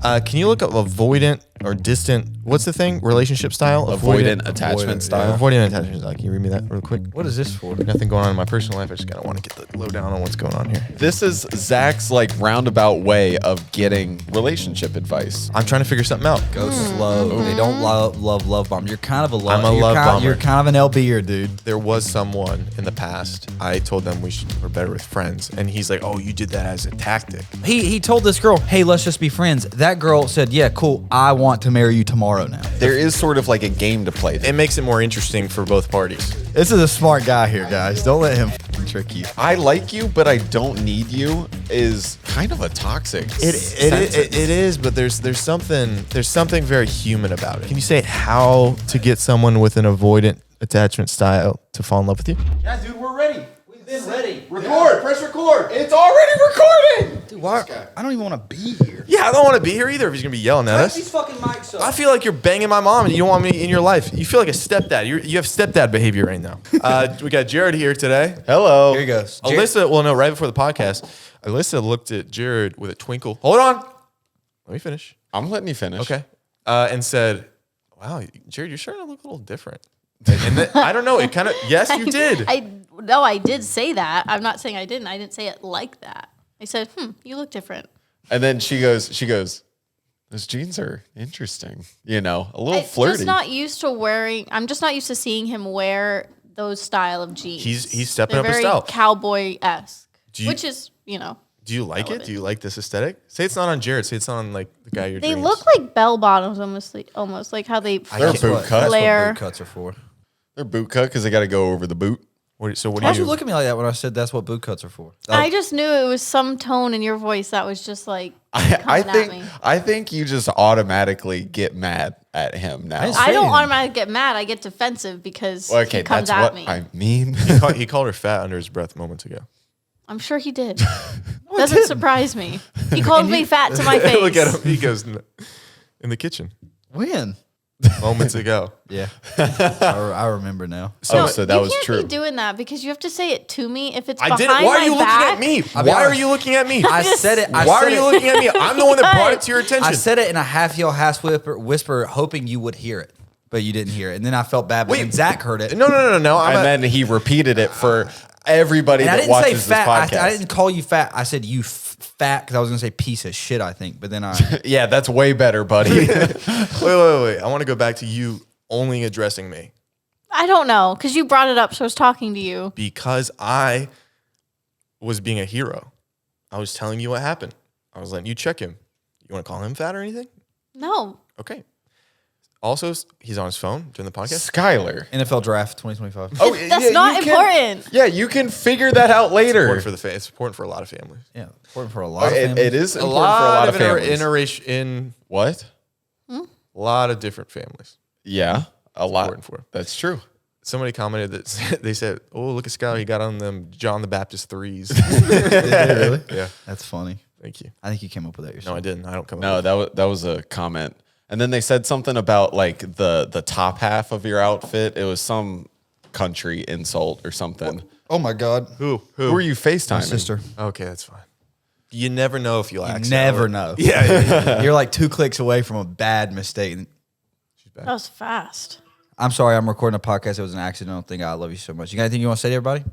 Can you look up avoidant or distant? What's the thing? Relationship style? Avoidant attachment style. Avoidant attachment style. Can you read me that real quick? What is this for? Nothing going on in my personal life. I just kind of want to get the lowdown on what's going on here. This is Zach's like roundabout way of getting relationship advice. I'm trying to figure something out. Go slow. They don't love bomb. You're kind of a love. I'm a love bomber. You're kind of an LB'er, dude. There was someone in the past. I told them we're better with friends, and he's like, "Oh, you did that as a tactic." He told this girl, "Hey, let's just be friends." That girl said, "Yeah, cool. I want to marry you tomorrow now." There is sort of like a game to play. It makes it more interesting for both parties. This is a smart guy here, guys. Don't let him trick you. I like you, but I don't need you is kind of a toxic sentence. It is, but there's something very human about it. Can you say how to get someone with an avoidant attachment style to fall in love with you? Yeah, dude, we're ready. We've been ready. Record. Press record. It's already recording. Dude, why? I don't even want to be here. Yeah, I don't want to be here either if he's gonna be yelling at us. These fucking mics up. I feel like you're banging my mom and you don't want me in your life. You feel like a stepdad. You have stepdad behavior right now. We got Jared here today. Hello. Here he goes. Alyssa, well, no, right before the podcast, Alyssa looked at Jared with a twinkle. Hold on. Let me finish. I'm letting you finish. Okay. And said, wow, Jared, you're starting to look a little different. And then, I don't know. It kind of, yes, you did. I did say that. I'm not saying I didn't. I didn't say it like that. I said, you look different. And then she goes, those jeans are interesting. You know, a little flirty. I'm just not used to seeing him wear those style of jeans. He's stepping They're up his very style. Cowboy-esque, which is, Do you like it? Do you like this aesthetic? Say it's not on Jared. Say it's not on like the guy you're They look like bell bottoms, almost like how they They're boot cut. That's flare. what boot cuts are for. They're boot cut because they got to go over the boot. Why'd you look at me like that when I said that's what boot cuts are for? I just knew it was some tone in your voice that was just like coming at me. I think you just automatically get mad at him now. I don't automatically get mad. I get defensive because he comes at me. I mean. He called her fat under his breath moments ago. I'm sure he did. Doesn't surprise me. He called me fat to my face. Look at him. He goes in the kitchen. When? Moments ago. Yeah. I remember now. So that was true. You can't be doing that because you have to say it to me if it's I behind didn't. Why are you my back. looking at me? Why are you looking at me? I said it. Why are you looking at me? I'm the one that brought it to your attention. I said it in a half yell, half whisper, hoping you would hear it, but you didn't hear it. And then I felt bad, but then Zach heard it. No. And then he repeated it for everybody that watches this podcast. I didn't call you fat. I said you fat because I was going to say piece of shit, I think. But then yeah, that's way better, buddy. Wait. I want to go back to you only addressing me. I don't know because you brought it up, so I was talking to you. Because I was being a hero. I was telling you what happened. I was letting you check him. You want to call him fat or anything? No. Okay. Also, he's on his phone during the podcast. Skyler. NFL draft 2025. Oh, That's not important. Yeah, you can figure that out later. It's important for it's important for a lot of families. Yeah, important for a lot of families. It is important for a lot of families. In What? A lot of different families. Yeah, a lot. Important for. That's true. Somebody commented that they said, "Oh, look at Skyler. He got on them John the Baptist threes." Really? Yeah. That's funny. Thank you. I think you came up with that yourself. No, I didn't. I don't come No, up with that was a comment. And then they said something about like the top half of your outfit. It was some country insult or something. Oh my God. Who Who are you FaceTiming? My sister. Okay, that's fine. You never know if you'll accidentally. Never know. Yeah. You're like 2 clicks away from a bad mistake. That was fast. I'm sorry, I'm recording a podcast. It was an accidental thing. I love you so much. You got anything you want to say to everybody?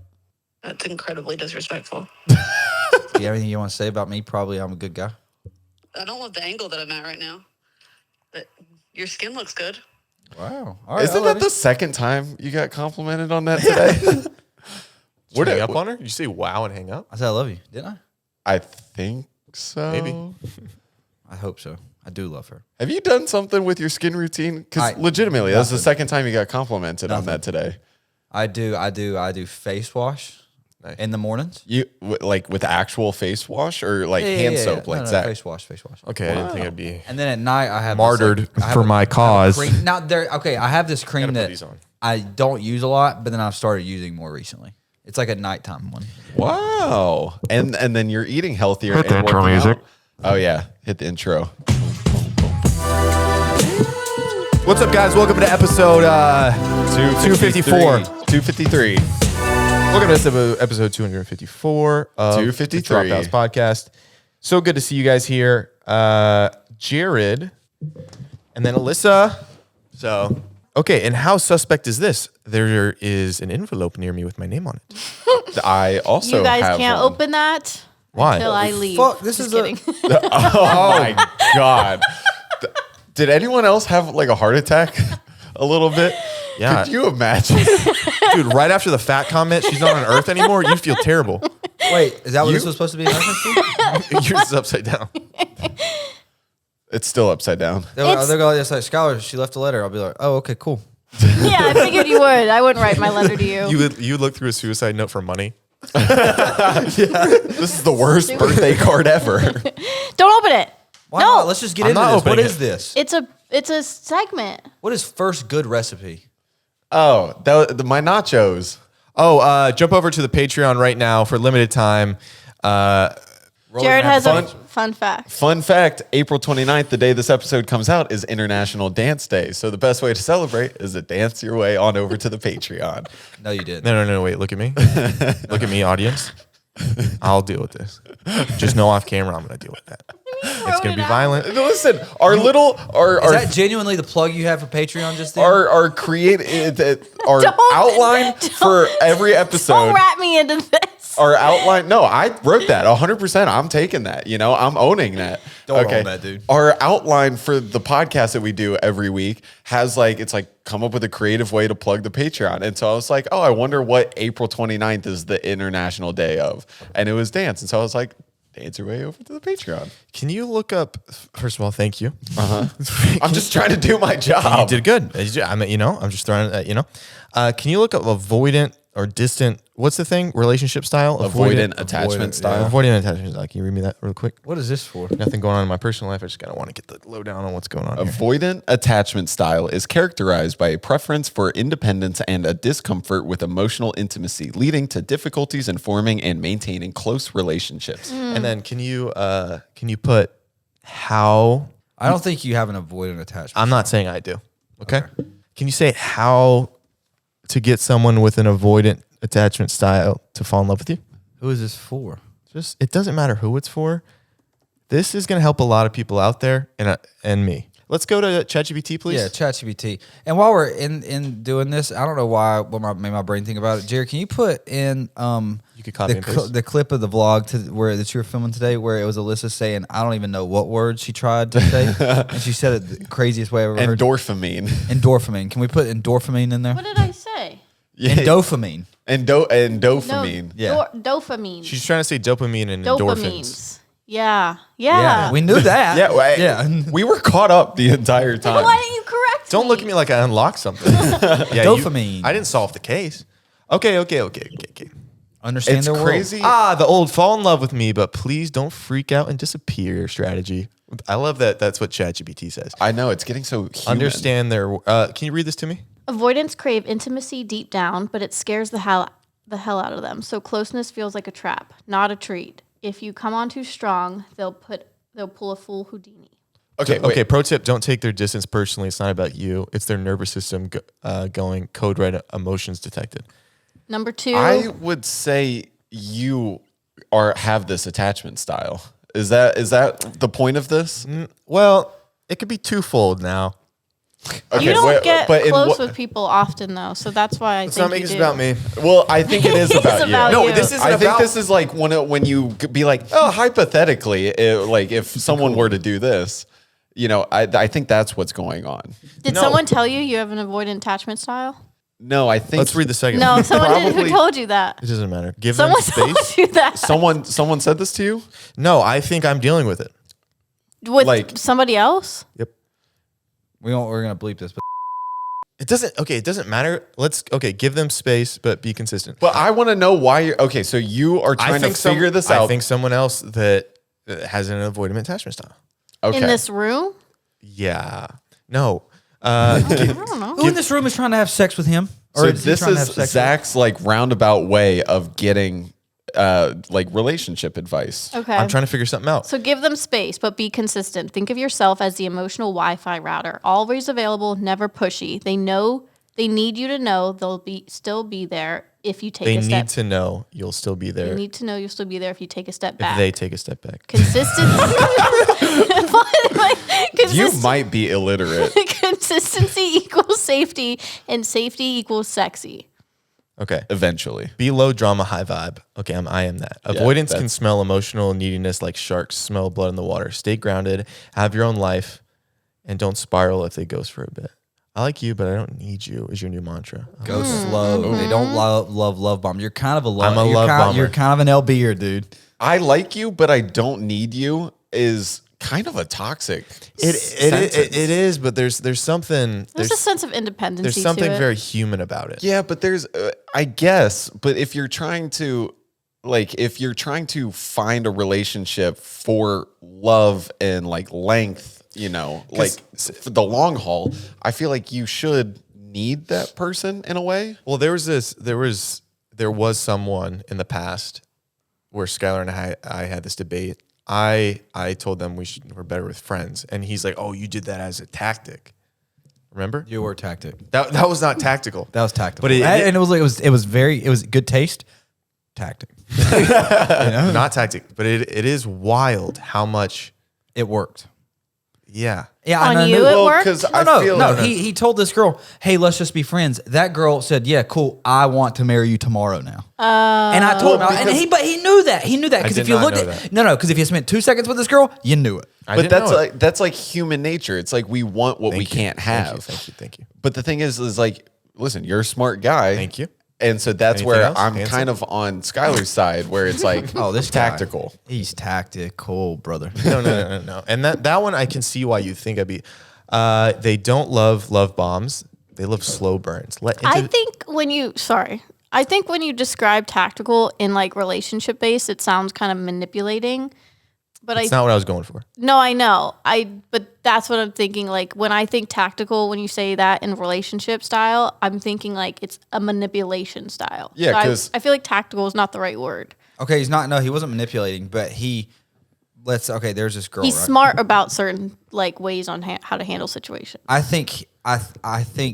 That's incredibly disrespectful. Do you have anything you want to say about me? Probably I'm a good guy. I don't love the angle that I'm at right now. But your skin looks good. Wow. All right, Isn't that the second time you got complimented on that today? Did you hang up on her? Did you say wow and hang up? I said I love you, didn't I? I think so. Maybe. I hope so. I do love her. Have you done something with your skin routine? Because legitimately, that's the second time you got complimented on that today. I do face wash in the mornings. You like with actual face wash or like hand soap like that? Face wash. Okay, I didn't think it'd be And then at night I have martyred for my cause. I have this cream Gotta put that these on. I don't use a lot, but then I've started using more recently. It's like a nighttime one. Wow. And then you're eating healthier. Hit the and intro working music. out. Oh yeah, hit the intro. What's up, guys? Welcome to episode 254. 253. Welcome to episode 254 of 253. the Dropouts podcast. So good to see you guys here. Jared, and then Alyssa. So, okay, and how suspect is this? There is an envelope near me with my name on it. I also You guys have can't one. open that Why? until I leave. Fuck, this Just is kidding. Oh my God. Did anyone else have like a heart attack a little bit? Yeah. Could you imagine? Dude, right after the fat comment, she's not on Earth anymore, you feel terrible. Wait, is that what this was supposed to be? In reference to? Yours is upside down. It's still upside down. They're going to say, Skylar, she left a letter. I'll be like, oh, okay, cool. Yeah, I figured you would. I wouldn't write my letter to you. You look through a suicide note for money. This is the worst birthday card ever. Don't open it. Why No. not? Let's just get I'm into not this. What opening is it. this? It's a segment. What is first good recipe? Oh, my nachos. Oh, jump over to the Patreon right now for limited time. Jared has a fun- fun fact. Fun fact, April 29th, the day this episode comes out, is International Dance Day. So the best way to celebrate is to dance your way on over to the Patreon. No, you didn't. No, wait, look at me. Look at me, audience. I'll deal with this. Just know off camera I'm going to deal with that. It's going to be violent. Listen, our Is that genuinely the plug you have for Patreon just then? our our Don't- outline for every episode. Don't rat me into this. Our outline. No, I wrote that 100%. I'm taking that. You know, I'm owning that. Don't own that, dude. Our outline for the podcast that we do every week has it's come up with a creative way to plug the Patreon. And so I was like, oh, I wonder what April 29th is the International Day of. And it was dance. And so I was like, dance your way over to the Patreon. Can you look up, first of all, thank you. I'm just trying to do my You job. did good. I mean, I'm just throwing it, Can you look up avoidant or distant, what's the thing? Relationship style? Avoidant attachment style. Avoidant attachment style. Can you read me that real quick? What is this for? Nothing going on in my personal life. I just kind of want to get the lowdown on what's going on here. Avoidant attachment style is characterized by a preference for independence and a discomfort with emotional intimacy, leading to difficulties in forming and maintaining close relationships. And then can you put how? I don't think you have an avoidant attachment. I'm not saying I do. Okay. Can you say how to get someone with an avoidant attachment style to fall in love with you? Who is this for? Just it doesn't matter who it's for. This is going to help a lot of people out there and me. Let's go to ChatGPT, please. Yeah, ChatGPT. And while we're in doing this, I don't know what made my brain think about it. Jared, can you put in You could copy and paste. the clip of the vlog that you were filming today, where it was Alyssa saying, I don't even know what word she tried to say, and she said it the craziest way I've ever heard. Endorphamine. Endorphamine. Can we put endorphamine in there? What did I say? Endophamine. Endophamine. Yeah. Dopamine. She's trying to say dopamine and endorphins. Dopamines. Yeah. We knew that. Yeah, we were caught up the entire time. Why didn't you correct Don't me? look at me like I unlocked something. Yeah, Dopamine. I didn't solve the case. Okay. Understand It's their world. crazy. The old fall in love with me, but please don't freak out and disappear strategy. I love that. That's what ChatGPT says. I know, it's getting so human. Understand their. Can you read this to me? Avoidants crave intimacy deep down, but it scares the hell out of them. So closeness feels like a trap, not a treat. If you come on too strong, they'll pull a full Houdini. Okay. Pro tip: don't take their distance personally. It's not about you. It's their nervous system going code red emotions detected. Number 2. I would say you have this attachment style. Is that the point of this? Well, it could be twofold now. Okay, you don't get but in close what- with people often, though, so that's why I Let's think not make you this do. about me. Well, I think it is about you. about No, you. this isn't I think about. this is like when you could be like, oh, hypothetically, if someone were to do this, I think that's what's going on. Did No. someone tell you have an avoidant attachment style? No, I think Let's read the second. No, one. someone did. Who Probably- told you that? It doesn't matter. Give Someone them told space. you that. someone said this to you. No, I think I'm dealing with it. With like- somebody else? Yep. We're gonna bleep this, but It doesn't. Okay, it doesn't matter. Give them space, but be consistent. But I want to know why you're okay. So you are trying to figure this out. I think someone else that has an avoidant attachment style. okay. In this room? Yeah. No. I don't know. who in this room is trying to have sex with him? So is he this trying to have is sex with- Zach's roundabout way of getting relationship advice. Okay. I'm trying to figure something out. So give them space, but be consistent. Think of yourself as the emotional Wi-Fi router. Always available, never pushy. They They need you to know they'll still be there if you take They a step. need to know you'll still be They there need to know you'll still be there if you take a step if back. they take a step back. Consistency. You might be illiterate. Consistency equals safety, and safety equals sexy. Okay. Eventually. Be low drama, high vibe. Okay, I am that. Avoidance can that's- smell emotional neediness like sharks smell blood in the water. Stay grounded, have your own life, and don't spiral if they ghost for a bit. I like you, but I don't need you is your new mantra. Go slow. They don't love bomb. You're kind of a love. I'm a love bomber. You're kind of an LB'er, dude. I like you, but I don't need you is kind of a toxic sentence. It is, but there's something There's a sense of independence. there's something to it. very human about it. Yeah, but there's, I guess, but if you're trying to find a relationship for love and like length, like for the long haul, I feel like you should need that person in a way. Well, there was someone in the past where Skylar and I had this debate. I told them we're better with friends, and he's like, "Oh, you did that as a tactic." Remember? You were tactic. That was not tactical. That was tactical. But and it was good taste. Tactic. Not tactic, but it is wild how much. It worked. Yeah. Yeah, On I know. you, no, it worked? Because no. He told this girl, "Hey, let's just be friends." That girl said, "Yeah, cool. I want to marry you tomorrow now." And I told him, but he knew that. He knew that because did if you not looked know at that. because if you spent 2 seconds with this girl, you knew it. I But didn't know it. that's like human nature. It's like we want what we can't have. Thank you. But the thing is like, listen, you're a smart guy. Thank you. And so that's Anything where else? I'm Handsome? kind of on Skylar's side, where it's like, Oh, this guy, tactical. He's tactical, brother. No. And that one I can see why you think I'd be. They don't love bombs. They love slow burns. I think when you describe tactical in like relationship based, it sounds kind of manipulating. But That's not what I was going for. No, I know. But that's what I'm thinking. Like when I think tactical, when you say that in relationship style, I'm thinking like it's a manipulation style. Yeah, So 'cause- I feel like tactical is not the right word. Okay, he wasn't manipulating, but there's this girl. He's right? smart about certain like ways on how to handle situations. I think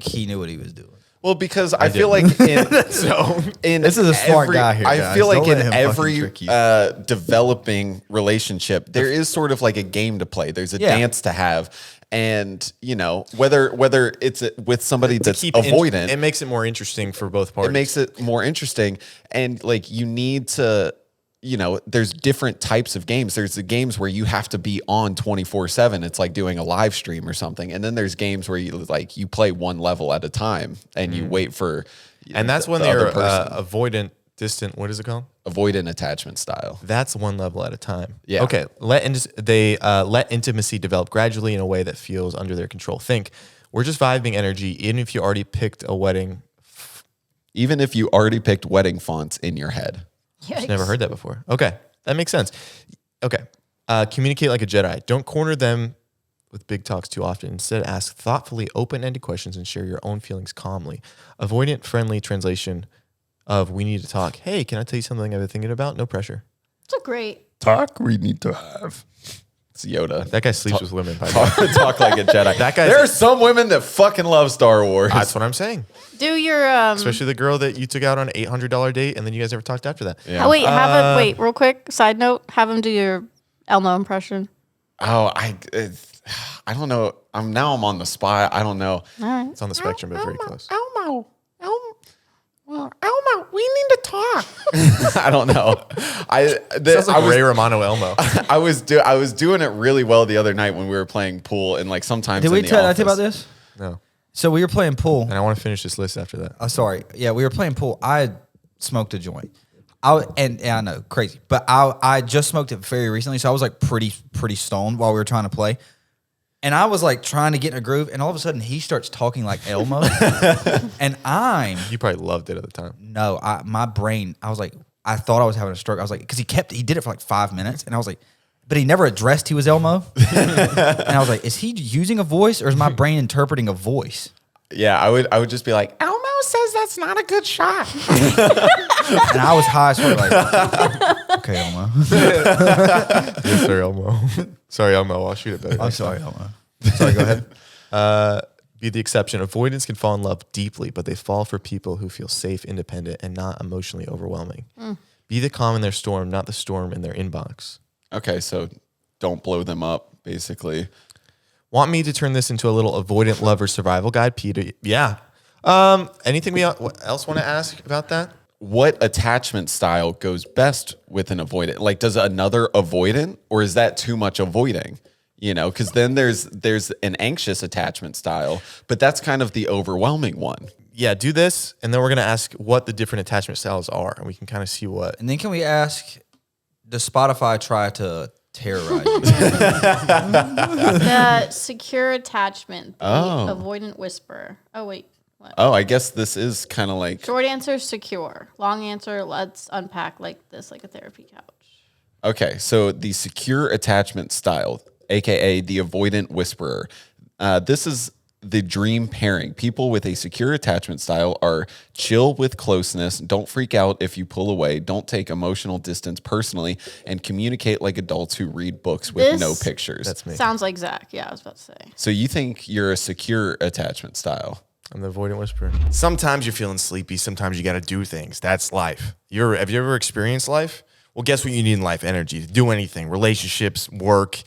he knew what he was doing. Well, because I feel like in This is a smart guy here, I guys. feel like Don't let in him fucking every trick you. developing relationship, there is sort of like a game to play. There's a dance to have, and whether it's with somebody that's avoidant, it makes it more interesting for both parties. it makes it more interesting. And like you need to, there's different types of games. There's the games where you have to be on 24/7. It's like doing a live stream or something. And then there's games where you play one level at a time and you wait for. And that's when the they're other person. avoidant, distant. What is it called? Avoidant attachment style. That's one level at a time. Yeah. Okay. Let intimacy develop gradually in a way that feels under their control. Think, we're just vibing energy, even if you already picked a wedding. Even if you already picked wedding fonts in your head. I've never heard that before. Okay. That makes sense. Okay. Communicate like a Jedi. Don't corner them with big talks too often. Instead, ask thoughtfully open-ended questions and share your own feelings calmly. Avoidant friendly translation of we need to talk. Hey, can I tell you something I've been thinking about? No pressure. It's a great. Talk we need to have. It's Yoda. That guy sleeps with women. By the way. Talk like a Jedi. That guy. There are some women that fucking love Star Wars. That's what I'm saying. Do your Especially the girl that you took out on an $800 date and then you guys never talked after that. Yeah. wait, real quick, side note, have him do your Elmo impression. Oh, I don't know. I'm on the spot. I don't know. All right. It's on the spectrum, but very close. Elmo, we need to talk. I don't know. Sounds like Ray Romano Elmo. I was doing it really well the other night when we were playing pool, and like sometimes Did in we the tell you office. about this? No. So we were playing pool. And I want to finish this list after that. Sorry. Yeah, we were playing pool. I smoked a joint. And I know, crazy. But I just smoked it very recently, so I was like pretty stoned while we were trying to play. And I was like trying to get in a groove, and all of a sudden he starts talking like Elmo. And You probably loved it at the time. my brain, I was like, I thought I was having a stroke. I was like, because he did it for like 5 minutes, and I was like, but he never addressed he was Elmo. And I was like, is he using a voice or is my brain interpreting a voice? Yeah, I would just be like, Elmo says that's not a good shot. And I was high, sort of like, okay, Elmo. Yes, sir, Elmo. Sorry, Elmo. I'll shoot it better. I'm sorry, Elmo. Sorry, go ahead. Be the exception. Avoidants can fall in love deeply, but they fall for people who feel safe, independent, and not emotionally overwhelming. Be the calm in their storm, not the storm in their inbox. Okay, so don't blow them up, basically. Want me to turn this into a little avoidant lover survival guide, Peter? Yeah. Anything we else want to ask about that? What attachment style goes best with an avoidant? Like, does another avoidant, or is that too much avoiding? You know, because then there's an anxious attachment style, but that's kind of the overwhelming one. Yeah, do this, and then we're going to ask what the different attachment styles are, and we can kind of see what. And then can we ask, does Spotify try to terrorize you? The secure attachment, the Oh. avoidant whisperer. Oh, wait. What? Oh, I guess this is kind of like, Short answer, secure. Long answer, let's unpack like this, like a therapy couch. okay, so the secure attachment style, aka the avoidant whisperer. This is the dream pairing. People with a secure attachment style are chill with closeness, don't freak out if you pull away, don't take emotional distance personally, and communicate like adults who read books with This- no pictures. That's me. Sounds like Zach. Yeah, I was about to say. So you think you're a secure attachment style? I'm the avoidant whisperer. Sometimes you're feeling sleepy. Sometimes you got to do things. That's life. Have you ever experienced life? Well, guess what you need in life? Energy to do anything. Relationships, work,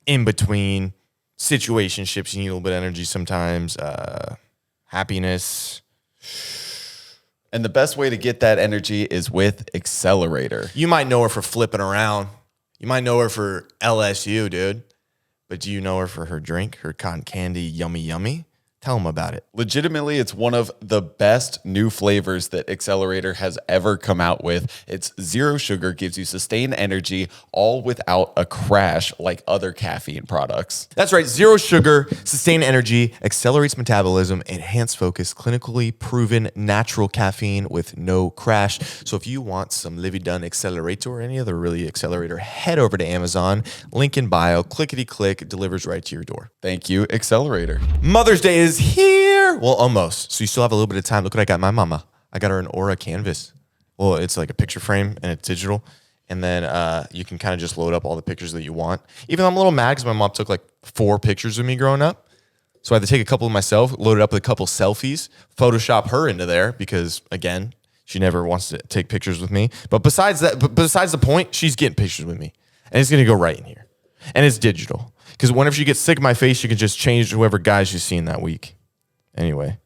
in between, situationships. You need a little bit of energy sometimes. Happiness. And the best way to get that energy is with Accelerator. You might know her for flipping around. You might know her for LSU, dude. But do you know her for her drink, her cotton candy, yummy, yummy? Tell them about it. Legitimately, it's one of the best new flavors that Accelerator has ever come out with. It's zero sugar, gives you sustained energy, all without a crash like other caffeine products. That's right. Zero sugar, sustained energy, accelerates metabolism, enhanced focus, clinically proven natural caffeine with no crash. So if you want some Livy Done Accelerator or any other really accelerator, head over to Amazon. Link in bio. Clickety click. Delivers right to your door. Thank you, Accelerator. Mother's Day is here. Well, almost. So you still have a little bit of time. Look what I got my mama. I got her an Aura canvas. Well, it's like a picture frame and it's digital. And then you can kind of just load up all the pictures that you want. Even though I'm a little mad because my mom took like 4 pictures of me growing up. So I had to take a couple of myself, load it up with a couple selfies, Photoshop her into there because, again, she never wants to take pictures with me. But besides the point, she's getting pictures with me. And it's going to go right in here. And it's digital. Because whenever she gets sick of my face, she can just change whoever guy she's seen that week. Anyway,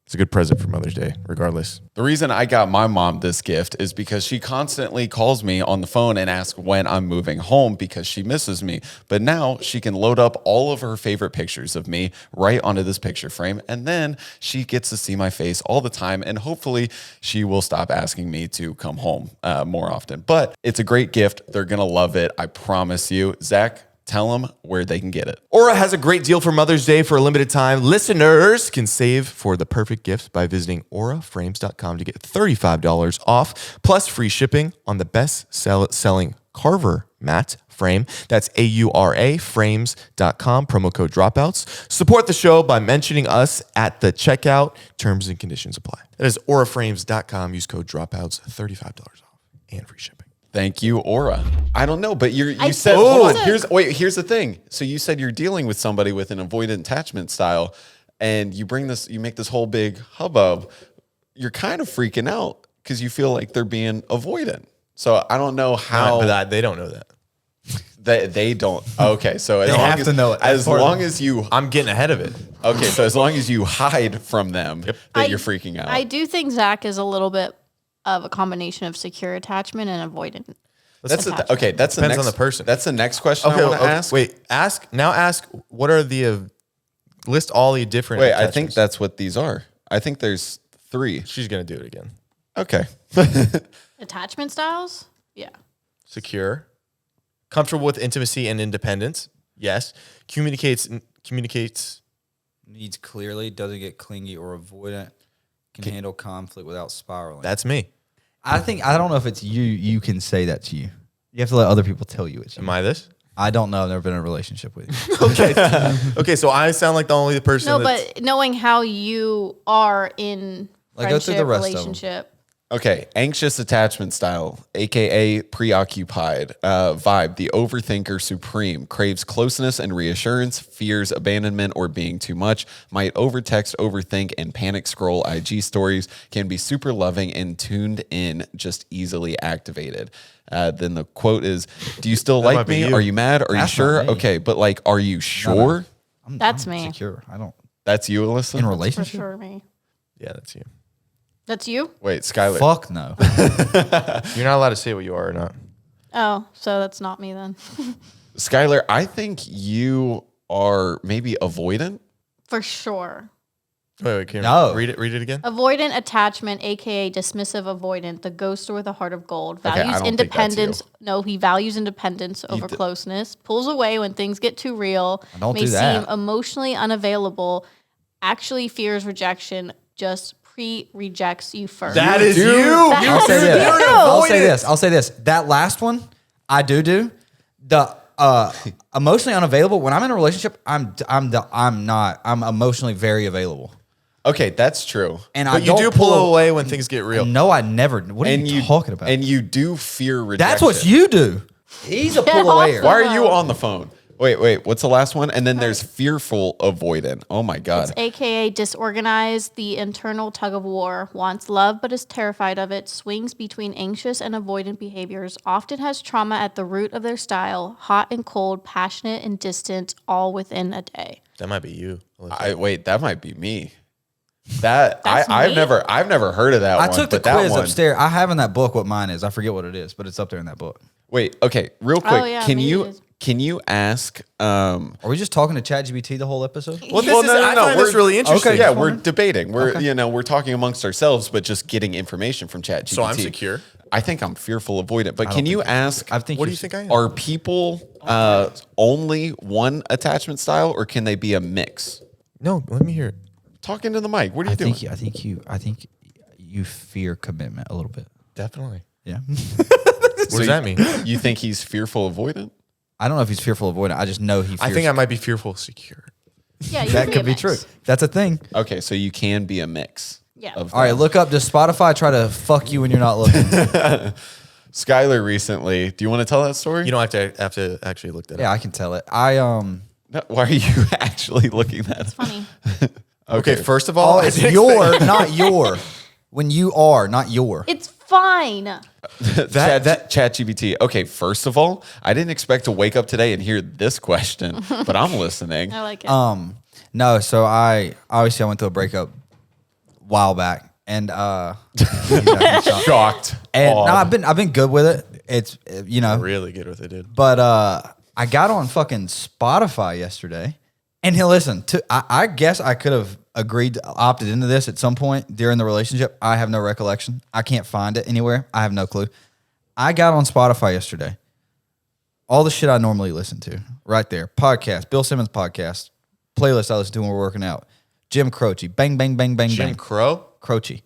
it's a good present for Mother's Day, regardless. The reason I got my mom this gift is because she constantly calls me on the phone and asks when I'm moving home because she misses me. But now she can load up all of her favorite pictures of me right onto this picture frame. And then she gets to see my face all the time. And hopefully she will stop asking me to come home more often. But it's a great gift. They're going to love it. I promise you. Zach, tell them where they can get it. Aura has a great deal for Mother's Day for a limited time. Listeners can save for the perfect gift by visiting auraframes.com to get $35 off, plus free shipping on the best-selling Carver mat frame. That's AURA frames.com, promo code Dropouts. Support the show by mentioning us at the checkout. Terms and conditions apply. That is auraframes.com. Use code Dropouts, $35 off and free shipping. Thank you, Aura. I don't know, but you I said, think hold on, it's here's the thing. So you said you're dealing with somebody with an avoidant attachment style, and you make this whole big hubbub. You're kind of freaking out because you feel like they're being avoidant. So I don't know how They don't know that. they don't. Okay, so They have to know it. As long as you I'm getting ahead of it. okay, so as long as you hide from them that you're freaking out. I do think Zach is a little bit of a combination of secure attachment and avoidant. That's attachment. that's the Depends next on the person. That's the next question I want to ask. Wait, ask what are the list all the different Wait, I think attachments. that's what these are. I think there's 3. She's gonna do it again. Okay. Attachment styles? Yeah. Secure, comfortable with intimacy and independence. Yes, communicates. Needs clearly, doesn't get clingy or avoidant, can handle conflict without spiraling. That's me. I don't know if it's you can say that to you. You have to let other people tell you it's you. Am I this? I don't know. I've never been in a relationship with you. Okay, so I sound like the only person. No, that's- but knowing how you are in Like, go through friendship, the rest of 'em. relationship. Okay, anxious attachment style, aka preoccupied vibe. The overthinker supreme craves closeness and reassurance, fears abandonment or being too much, might overtext, overthink, and panic scroll IG stories. Can be super loving and tuned in, just easily activated. Then the quote is, "Do you still might like be me? you. Are you mad? Are you That's sure? not me. Okay, but like, are you sure? That's me. Secure. I don't That's you, Alyssa? in For relationship. sure, me. Yeah, that's you. That's you? Wait, Skylar. Fuck no. You're not allowed to say what you are or not. Oh, so that's not me then. Skylar, I think you are maybe avoidant. For sure. Wait, can you No. read it again? Avoidant attachment, aka dismissive avoidant, the ghoster with a heart of gold. I Values don't think that's independence. No, he values independence over closeness. Pulls away when things get too real. Don't may do that. seem emotionally unavailable. Actually fears rejection. Just rejects you first. That is you. I'll say this. You're an I'll say avoidant. this. I'll say this. That last one, I do. The emotionally unavailable. When I'm in a relationship, I'm emotionally very available. Okay, that's true. And But I you don't do pull away when things get real. No, I never. What are you talking about? And you do fear rejection. That's what you do. He's a pull awayer. Why are you on the phone? Wait. What's the last one? And then there's fearful avoidant. Oh my God. It's AKA disorganized, the internal tug of war, wants love but is terrified of it, swings between anxious and avoidant behaviors, often has trauma at the root of their style, hot and cold, passionate and distant, all within a day. That might be you. Alyssa. Wait, that might be me. That That's I've me? never heard of that I one. took the but that quiz one, upstairs. I have in that book what mine is. I forget what it is, but it's up there in that book. Wait, okay, real quick. yeah, can maybe it you is. can you ask Are we just talking to ChatGPT the whole episode? Well, I find this really interesting. Okay, yeah, we're debating. We're talking amongst ourselves, but just getting information from ChatGPT. So I'm secure. I think I'm fearful avoidant. But can you ask? I think. What do you think I am? Are people only one attachment style, or can they be a mix? No, let me hear it. Talk into the mic. What are you doing? I think you fear commitment a little bit. Definitely. Yeah. What does that mean? You think he's fearful avoidant? I don't know if he's fearful avoidant. I just know he fears. I think I might be fearful secure. Yeah, you that can could a be mix. true. That's a thing. Okay, so you can be a mix. Yeah. Of All right, them. look up. Does Spotify try to fuck you when you're not looking? Skylar recently. Do you want to tell that story? You don't have to actually look that Yeah, up. I can tell it. No, why are you actually looking that? It's funny. Okay, first of all, Oh, I it's didn't your, expect- not your. When you are, not your. It's fine. ChatGPT. Okay, first of all, I didn't expect to wake up today and hear this question, but I'm listening. I like it. No, so I obviously I went through a breakup a while back, and Shocked. and no, Awed. I've been good with it. It's really good with it, dude. but I got on fucking Spotify yesterday, and hey, listen, I guess I could have opted into this at some point during the relationship. I have no recollection. I can't find it anywhere. I have no clue. I got on Spotify yesterday. All the shit I normally listen to, right there. Podcast, Bill Simmons podcast, playlist I listen to when we're working out. Jim Croce, bang, bang, bang, bang, Jim bang. Crow? Croce.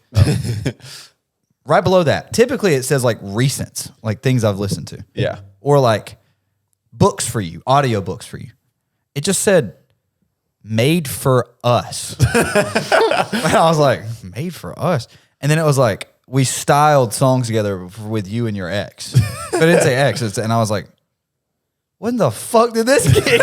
Right below that, typically it says like recents, like things I've listened to. Yeah. Or like books for you, audio books for you. It just said made for us. And I was like, made for us. And then it was like, we styled songs together with you and your ex. But it didn't say ex. And I was like, when the fuck did this get here?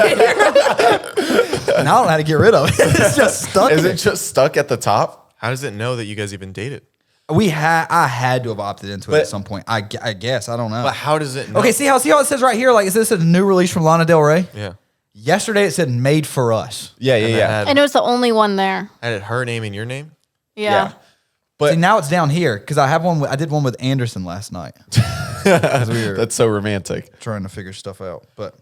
And I don't know how to get rid of it. It's just stuck. Is there. it just stuck at the top? How does it know that you guys even dated? I had to have opted into it But- at some point. I guess. I don't know. But how does it know? Okay, see how it says right here? Like, is this a new release from Lana Del Rey? Yeah. Yesterday it said made for us. Yeah, And yeah. that And it was the only one there. had it her name and your name? Yeah. But See, now it's down here because I did one with Anderson last night. 'Cause we were that's so romantic. trying to figure stuff out. But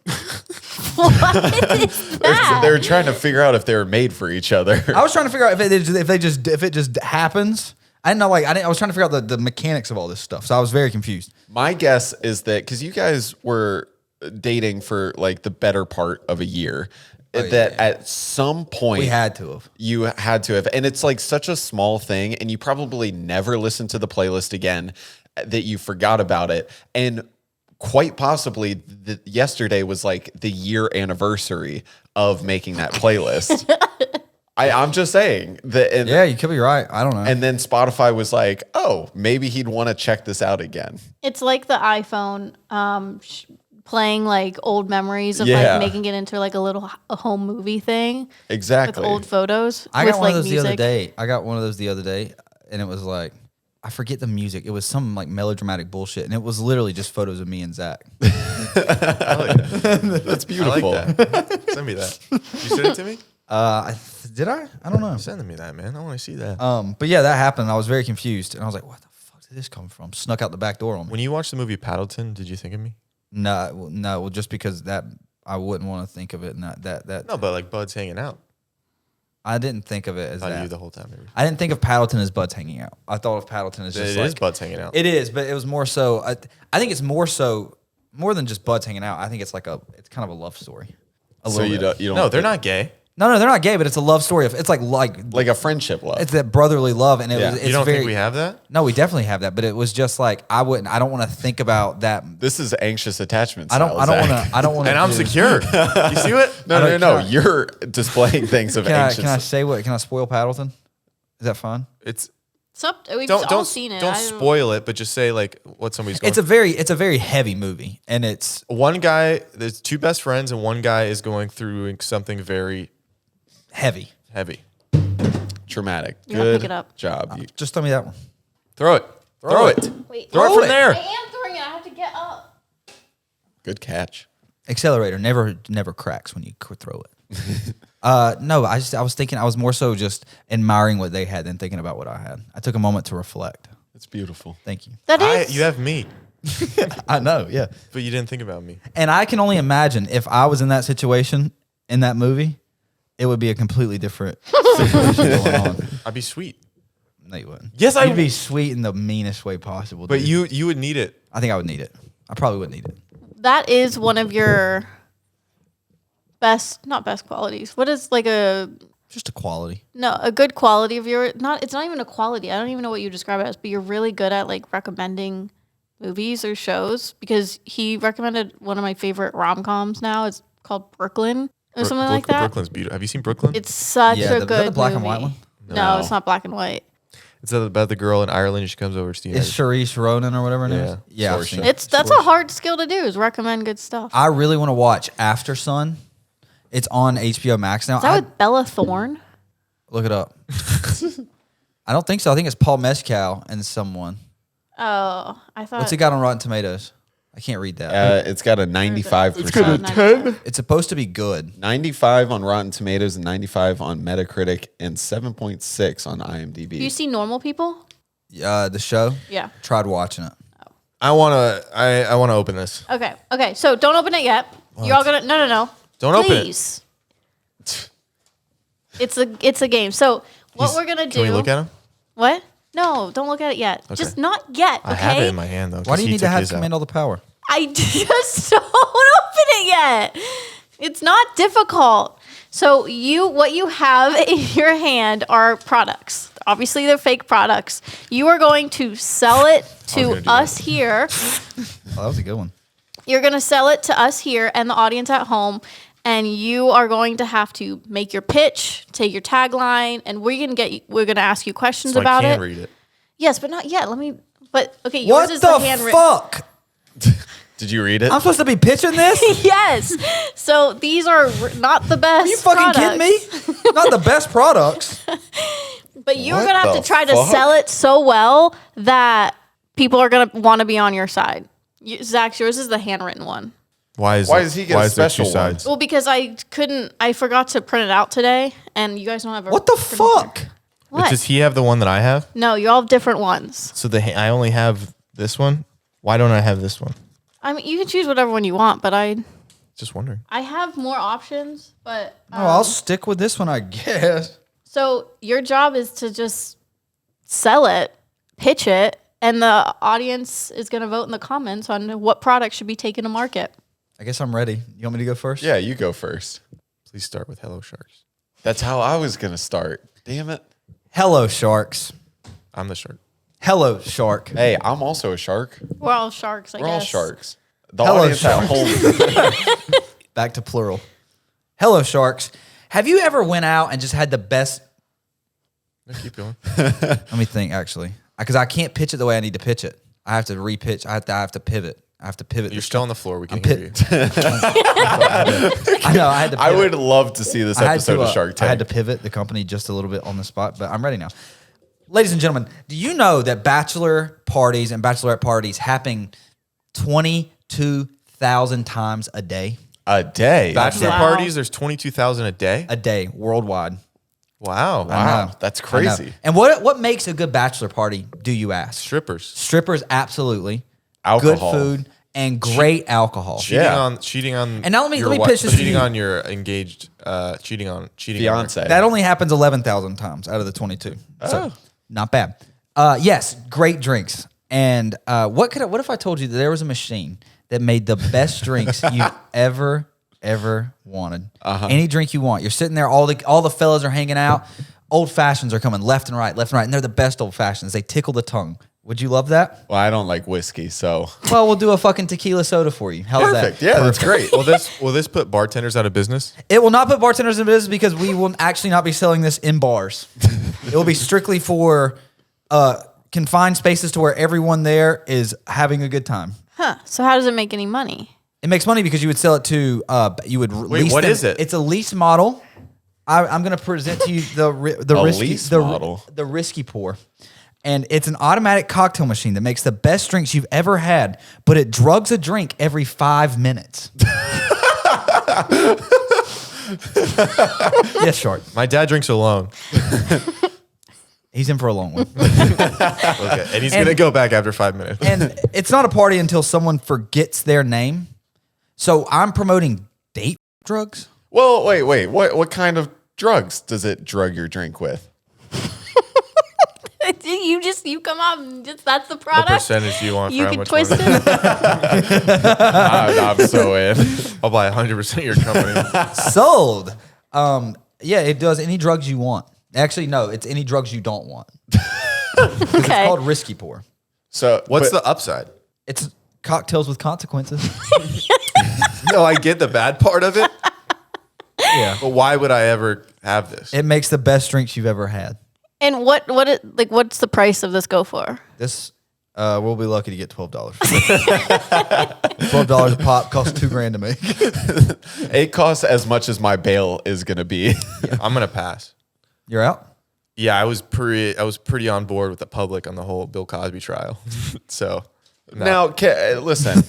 What is that? They were trying to figure out if they were made for each other. I was trying to figure out if it just happens. I didn't know. I was trying to figure out the mechanics of all this stuff. So I was very confused. My guess is that because you guys were dating for like the better part of a year, that at some point We had to have. you had to have, and it's like such a small thing, and you probably never listened to the playlist again, that you forgot about it, and quite possibly yesterday was like the year anniversary of making that playlist. I'm just saying that. And, Yeah, you could be right. I don't know. and then Spotify was like, oh, maybe he'd want to check this out again. It's like the iPhone playing like old memories of Yeah. like making it into like a home movie thing Exactly. with old photos. I with got one like of those music. the other day. And it was like, I forget the music. It was some like melodramatic bullshit, and it was literally just photos of me and Zach. That's beautiful. I like that. Send me that. You sent it to me? Did I? I don't know. Send me that, man. I want to see that. But yeah, that happened. I was very confused, and I was like, "What the fuck did this come from?" Snuck out the back door on me. When you watched the movie Paddleton, did you think of me? No. Well, just because that I wouldn't want to think of it. Not that. No, but like Bud's hanging out. I didn't think of it as On that. you the whole time. Maybe. I didn't think of Paddleton as Bud's hanging out. I thought of Paddleton as just It like is Bud's hanging out. It is, but it was more so. I think it's more than just Bud's hanging out. I think it's it's kind of a love story. So you don't. No, they're not gay. No, they're not gay, but it's a love story. It's like like a friendship love. it's that brotherly love, and Yeah. it's You don't very. think we have that? No, we definitely have that, but it was just like I don't want to think about that. This is anxious attachment. I don't style, Zach. want to. I don't want to. And I'm secure. You see what? No. Can I- You're displaying things of Can anxious. I say what? Can I spoil Paddleton? Is that fine? It's We've don't all seen it. don't spoil it, but just say like what somebody's going. It's a very heavy movie, and it's One guy. There's two best friends, and one guy is going through something very heavy. heavy. Traumatic. You gotta Good pick it up. job. You- Just tell me that one. Throw it. Throw it. Wait, Throw it from there. I am throwing it. I have to get up. Good catch. Accelerator never cracks when you throw it. No, I was thinking I was more so just admiring what they had than thinking about what I had. I took a moment to reflect. It's beautiful. Thank you. That is. You have me, I know, yeah. but you didn't think about me. And I can only imagine if I was in that situation in that movie, it would be a completely different situation going on. I'd be sweet, No, you wouldn't. Yes, I You'd be would. sweet in the meanest way possible. but dude. you would need it. I think I would need it. I probably would need it. That is one of your not best qualities. What is like Just a quality. a good quality of your it's not even a quality. I don't even know what you describe it as, but you're really good at like recommending movies or shows because he recommended one of my favorite rom-coms now. It's called Brooklyn or something like that. Brooklyn's beautiful. Have you seen Brooklyn? It's such Yeah, a is that good the black and movie. white one? No, it's not black and white. It's about the girl in Ireland. She comes over to the It's United. Charisse Ronan or whatever her name is. Yeah, I've Saoirse. seen it. That's a hard skill to do is recommend good stuff. I really want to watch After Sun. It's on HBO Max now. Is that with Bella Thorne? Look it up. I don't think so. I think it's Paul Mescal and someone. Oh, I thought. What's it got on Rotten Tomatoes? I can't read that. It's got a 95%. 10. It's supposed to be good. 95 on Rotten Tomatoes and 95 on Metacritic and 7.6 on IMDb. Do you see Normal People? The show. Yeah. Tried watching it. I wanna open this. Okay. So don't open it yet. You're all gonna no. Don't open it. Please. It's a game. So what we're gonna do? Can we look at him? What? No, don't look at it yet. Okay. Just not yet. Okay. I have it in my hand though. Why 'cause do you he need to took have his out. command all the power? I just don't open it yet. It's not difficult. So what you have in your hand are products. Obviously, they're fake products. You are going to sell it to gonna do us here. Oh, that was a good one. You're going to sell it to us here and the audience at home. And you are going to have to make your pitch, take your tagline, and we're gonna ask you questions So about I can it. read it. Yes, but not yet. But okay, yours What is the handwritten. fuck? Did you read it? I'm supposed to be pitching this? Yes. So these are not the best. Are you fucking kidding me? Not the best products. But you're What gonna have the to try to fuck? sell it so well that people are gonna want to be on your side. Zach, yours is the handwritten one. Why does he get a there special two one? sides? Well, because I forgot to print it out today, and you guys don't have a What the printer. fuck? What? Does he have the one that I have? No, you all have different ones. So I only have this one. Why don't I have this one? I mean, you can choose whatever one you want, but I Just wondering. have more options. But Oh, I'll stick with this one, I guess. so your job is to just sell it, pitch it, and the audience is going to vote in the comments on what product should be taken to market. I guess I'm ready. You want me to go first? Yeah, you go first. Please start with Hello Sharks. That's how I was going to start. Damn it. Hello, sharks. I'm the shark. Hello, shark. Hey, I'm also a shark. We're all sharks, I We're guess. all sharks. The Hello, audience at home. Back to plural. Hello, sharks. Have you ever went out and just had the best? No, keep going. Let me think, actually, because I can't pitch it the way I need to pitch it. I have to repitch. I have to pivot. I have to pivot. You're still on the floor. We can I'm hear you. I know. I had to. I Pivot. would love to see this I had episode to, of Shark Tank. I had to pivot the company just a little bit on the spot, but I'm ready now. Ladies and gentlemen, do you know that bachelor parties and bachelorette parties happen 22,000 times a day? A day. Bachelor Wow. parties, there's 22,000 a day. A day, worldwide. Wow. I Wow, know. that's I know. crazy. And what makes a good bachelor party, do you ask? Strippers. Strippers, absolutely. Alcohol. Good food and great alcohol. Cheating on. And now let me your pitch this to Cheating you. on your engaged. Cheating on Fiance. That only happens 11,000 times out of the 22. So not bad. Yes, great drinks. And what if I told you that there was a machine that made the best drinks you've ever wanted? Any drink you want. You're sitting there, all the fellas are hanging out. Old fashions are coming left and right, and they're the best old fashions. They tickle the tongue. Would you love that? Well, I don't like whiskey, so Well, we'll do a fucking tequila soda for you. How's perfect. that? Yeah, that's great. Will this put bartenders out of business? It will not put bartenders in business because we will actually not be selling this in bars. It will be strictly for confined spaces to where everyone there is having a good time. Huh. So how does it make any money? It makes money because you would sell it to, you would lease what them. is it? It's a lease model. I'm going to present to you the risky lease model. the risky pour, and it's an automatic cocktail machine that makes the best drinks you've ever had, but it drugs a drink every 5 minutes. Yes, Shark. My dad drinks alone. He's in for a long one. Okay, and he's gonna go back after 5 minutes. And it's not a party until someone forgets their name. So I'm promoting date drugs. Well, wait. What kind of drugs does it drug your drink with? You come out and that's the What product. percentage do you want? You for how can much twist money? it. I'm so in. I'll buy 100% of your company. Sold. Yeah, it does any drugs you want. Actually, no, it's any drugs you don't want. It's Okay. called risky pour. So What's but- the upside? It's cocktails with consequences. No, I get the bad part of it, Yeah. but why would I ever have this? It makes the best drinks you've ever had. And what's the price of this go for? This we'll be lucky to get $12. $12 a pop costs $2,000 to make. It costs as much as my bail is going to be. I'm gonna pass. You're out? Yeah, I was pretty on board with the public on the whole Bill Cosby trial. So no. Now, listen,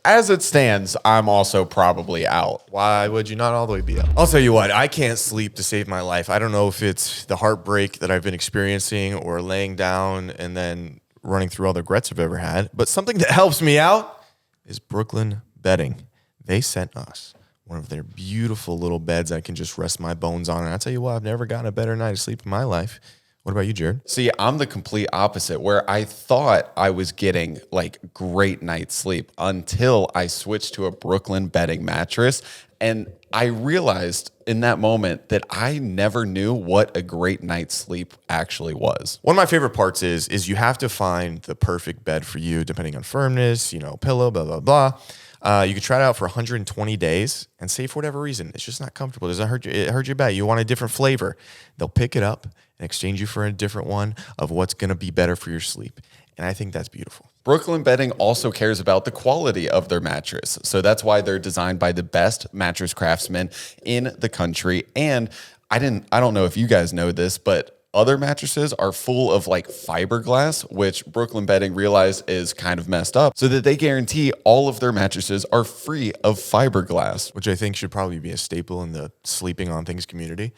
as it stands, I'm also probably out. Why would you not all the way be up? I'll tell you what, I can't sleep to save my life. I don't know if it's the heartbreak that I've been experiencing or laying down and then running through all the regrets I've ever had. But something that helps me out is Brooklyn Bedding. They sent us one of their beautiful little beds I can just rest my bones on. And I'll tell you what, I've never gotten a better night of sleep in my life. What about you, Jared? See, I'm the complete opposite, where I thought I was getting like great night's sleep until I switched to a Brooklyn bedding mattress. And I realized in that moment that I never knew what a great night's sleep actually was. One of my favorite parts is you have to find the perfect bed for you, depending on firmness, pillow, blah, blah, blah. You can try it out for 120 days and say for whatever reason, it's just not comfortable. It doesn't hurt you. It hurt your back. You want a different flavor. They'll pick it up and exchange you for a different one of what's going to be better for your sleep. And I think that's beautiful. Brooklyn Bedding also cares about the quality of their mattress. So that's why they're designed by the best mattress craftsmen in the country. And I don't know if you guys know this, but other mattresses are full of like fiberglass, which Brooklyn Bedding realized is kind of messed up, so that they guarantee all of their mattresses are free of fiberglass. Which I think should probably be a staple in the sleeping on things community.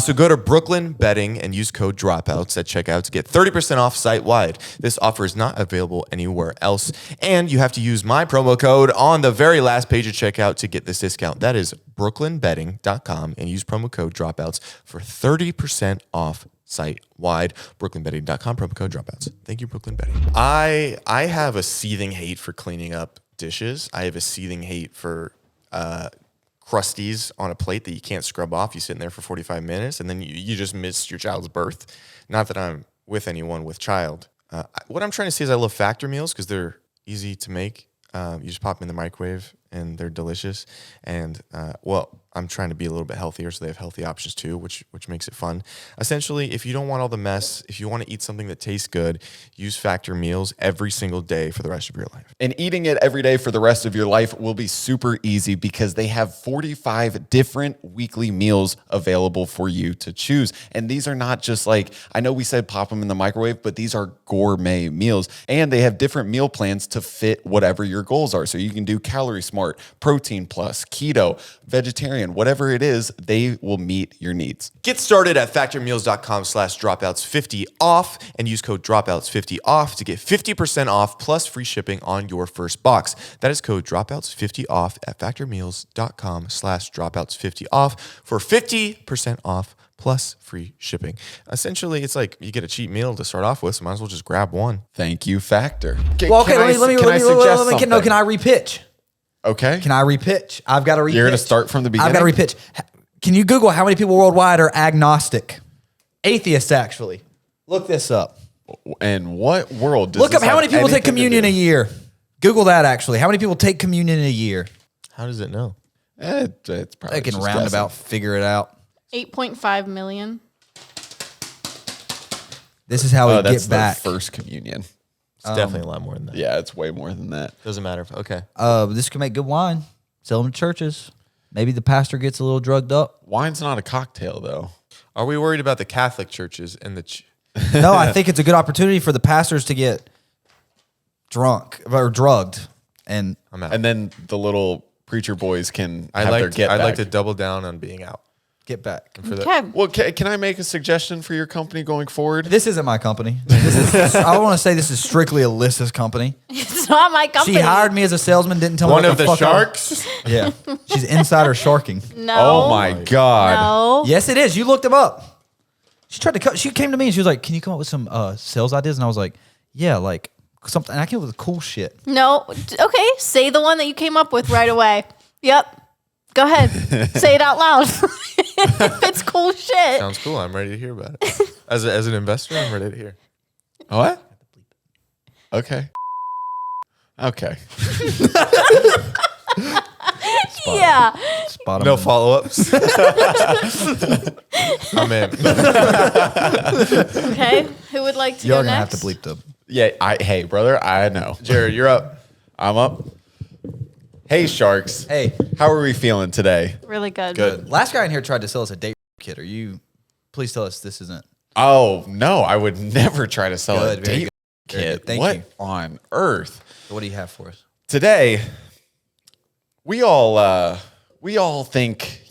So go to Brooklyn Bedding and use code Dropouts at checkout to get 30% off site-wide. This offer is not available anywhere else. And you have to use my promo code on the very last page of checkout to get this discount. That is brooklynbedding.com and use promo code Dropouts for 30% off site-wide. brooklynbedding.com, promo code Dropouts. Thank you, Brooklyn Bedding. I have a seething hate for cleaning up dishes. I have a seething hate for crusties on a plate that you can't scrub off. You sit in there for 45 minutes and then you just miss your child's birth. Not that I'm with anyone with child. What I'm trying to say is I love factor meals because they're easy to make. You just pop them in the microwave and they're delicious. And, I'm trying to be a little bit healthier, so they have healthy options too, which makes it fun. Essentially, if you don't want all the mess, if you want to eat something that tastes good, use Factor meals every single day for the rest of your life. And eating it every day for the rest of your life will be super easy because they have 45 different weekly meals available for you to choose. And these are not just like, I know we said pop them in the microwave, but these are gourmet meals. And they have different meal plans to fit whatever your goals are. So you can do Calorie Smart, Protein Plus, Keto, Vegetarian, whatever it is, they will meet your needs. Get started at factormeals.com/dropouts50 off and use code dropouts50 off to get 50% off plus free shipping on your first box. That is code dropouts50 off at factormeals.com/dropouts50 off for 50% off plus free shipping. Essentially, it's like you get a cheap meal to start off with, so might as well just grab one. Thank you, Factor. Well, okay, let me suggest something? no, can I repitch? Okay. Can I repitch? I've got to repitch. You're going to start from the beginning? I've got to repitch. Can you Google how many people worldwide are agnostic? Atheists, actually. Look this up. And what world does Look up this how have many people take anything to communion do? a year. Google that, actually. How many people take communion in a year? How does it know? It's probably I can just roundabout guessing. figure it out. 8.5 million. This is how we That's get back. the first communion. It's definitely a lot more than that. Yeah, it's way more than that. Doesn't matter. Okay. This can make good wine. Sell them to churches. Maybe the pastor gets a little drugged up. Wine's not a cocktail, though. Are we worried about the Catholic churches and the... No, I think it's a good opportunity for the pastors to get drunk or drugged. And I'm out. And then the little preacher boys can I'd have their like, get I'd back. like to double down on being out. get back. For the, Okay. Well, can I make a suggestion for your company going forward? This isn't my company. I want to say this is strictly Alyssa's company. It's not my company. She hired me as a salesman, didn't tell me one what of the fuck I- sharks? Yeah. She's insider sharking. No. Oh my God. No. Yes, it is. You looked him up. She tried to cut. She came to me and she was like, "Can you come up with some sales ideas?" And I was like, "Yeah, like something." And I came up with cool shit. No. Okay. Say the one that you came up with right away. Yep. Go ahead. Say it out loud. It's cool shit. Sounds cool. I'm ready to hear about it. As an investor, I'm ready to hear. What? Okay. Okay. Yeah. Spot 'em. No follow-ups. I'm in. Okay. Who would like to You're go gonna next? have to bleep the. Yeah. Hey, brother. I know. Jared, you're up. I'm up. Hey, sharks. Hey, How are we feeling today? Really good. Good. last guy in here tried to sell us a date kit. Are you? Please tell us this isn't. Oh no, I would never try to sell a Good, very date good. Very kit. good. Thank What you. on earth? What do you have for us? Today, we all think,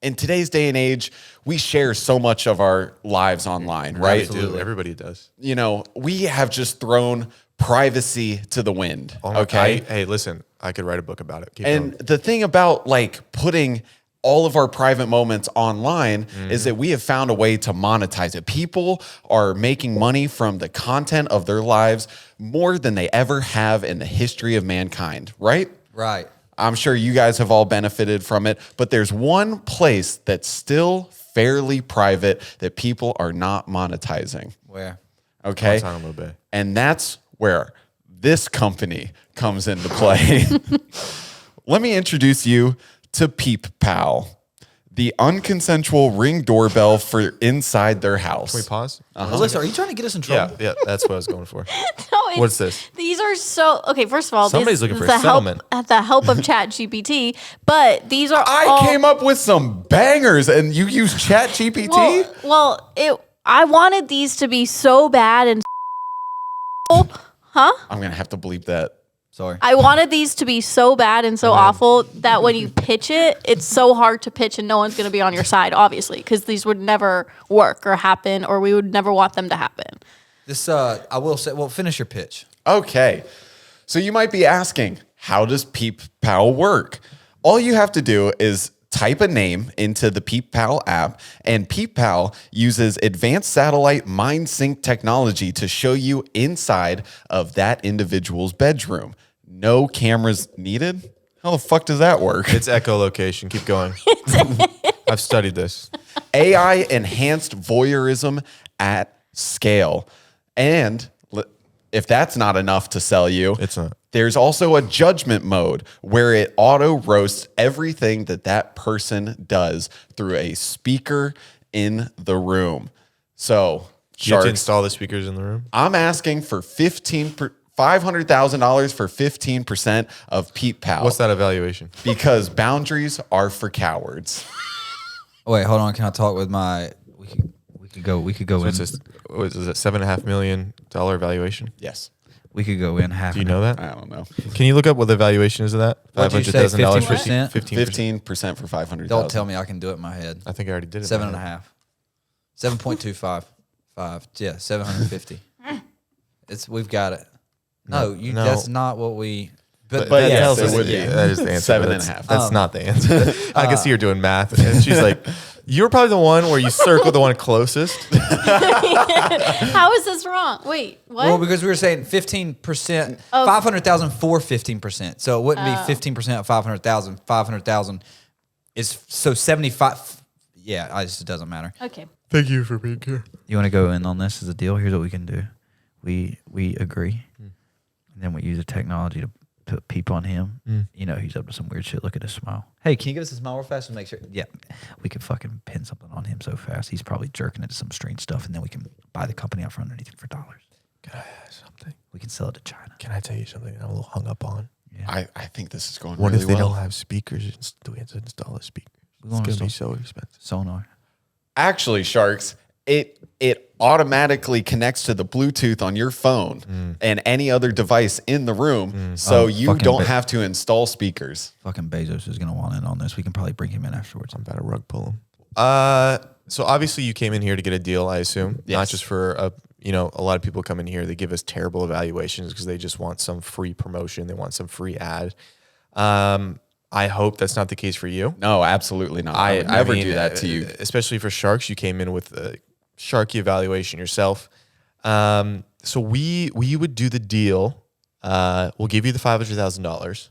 in today's day and age, we share so much of our lives online, right? Absolutely. Everybody does. We have just thrown privacy to the wind. Oh my- Okay. hey, listen, I could write a book about it. Keep And going. the thing about like putting all of our private moments online is that we have found a way to monetize it. People are making money from the content of their lives more than they ever have in the history of mankind, right? Right. I'm sure you guys have all benefited from it, but there's one place that's still fairly private that people are not monetizing. Where? Okay. Guantanamo Bay. And that's where this company comes into play. Let me introduce you to Peep Pal, the unconsensual ring doorbell for inside their house. Can we pause? Alyssa, are you trying to get us in trouble? Yeah, that's what I was going for. No, it's- What's this? These are so okay. First of all, Somebody's this looking is for a the help settlement. at the help of ChatGPT, but these are I all, came up with some bangers and you use Chat GPT? I wanted these to be so bad and huh? I'm going to have to bleep that. Sorry. I wanted these to be so bad and so awful that when you pitch it, it's so hard to pitch and no one's going to be on your side, obviously, because these would never work or happen, or we would never want them to happen. This I will say. Well, finish your pitch. Okay. So you might be asking, how does Peep Pal work? All you have to do is type a name into the Peep Pal app, and Peep Pal uses advanced satellite mind sync technology to show you inside of that individual's bedroom. No cameras needed? How the fuck does that work? It's echolocation. Keep going. I've studied this. AI enhanced voyeurism at scale. And if that's not enough to sell you, It's not. there's also a judgment mode where it auto roasts everything that person does through a speaker in the room. So, You have to Sharks, install the speakers in the room. I'm asking for $500,000 for 15% of Peep Pal. What's that evaluation? Because boundaries are for cowards. Wait, hold on. Can I talk with my? We could go in. What's this? What is it? $7.5 million evaluation? Yes. We could go in half. Do you know that? I don't know. Can you look up what the valuation is of that? What'd you say, $500,000 for 15%? 15% for 500,000. Don't tell me I can do it in my head. I think I already did it. 7.5. 7.25. 5. Yeah, 750. We've got it. No, no. that's not what we. But that yes, tells it us would that- be. yeah. That is the answer. 7.5. That's not the answer. I can see her doing math, and she's like, "You're probably the one where you circle the one closest." How is this wrong? Wait, what? Well, because we were saying 15%, 500,000 for 15%. So it wouldn't be 15% of 500,000. 500,000 is so 75. Yeah, it doesn't matter. Okay. Thank you for being here. You want to go in on this as a deal? Here's what we can do. We agree, and then we use the technology to put Peep on him. You know he's up to some weird shit. Look at his smile. Hey, can you give us a smile real fast and make sure? Yeah, we could fucking pin something on him so fast. He's probably jerking into some strange stuff, and then we can buy the company out from underneath him for dollars. Can I ask something? We can sell it to China. Can I tell you something I'm a little hung up on? I think this is going What really if they well. don't have speakers? Do we have to install a speaker? We It's want going to to be so expensive. Sonar. Actually, Sharks, it automatically connects to the Bluetooth on your phone and any other device in the room, so you fucking don't ba- have to install speakers. Fucking Bezos is gonna want in on this. We can probably bring him in afterwards. I'm about to rug pull him. So obviously you came in here to get a deal, I assume, not Yes. just for a lot of people come in here, they give us terrible evaluations because they just want some free promotion, they want some free ad. I hope that's not the case for you. No, absolutely not. I would never mean, do that to you. especially for Sharks. You came in with a Sharky evaluation yourself. So we would do the deal. We'll give you the $500,000,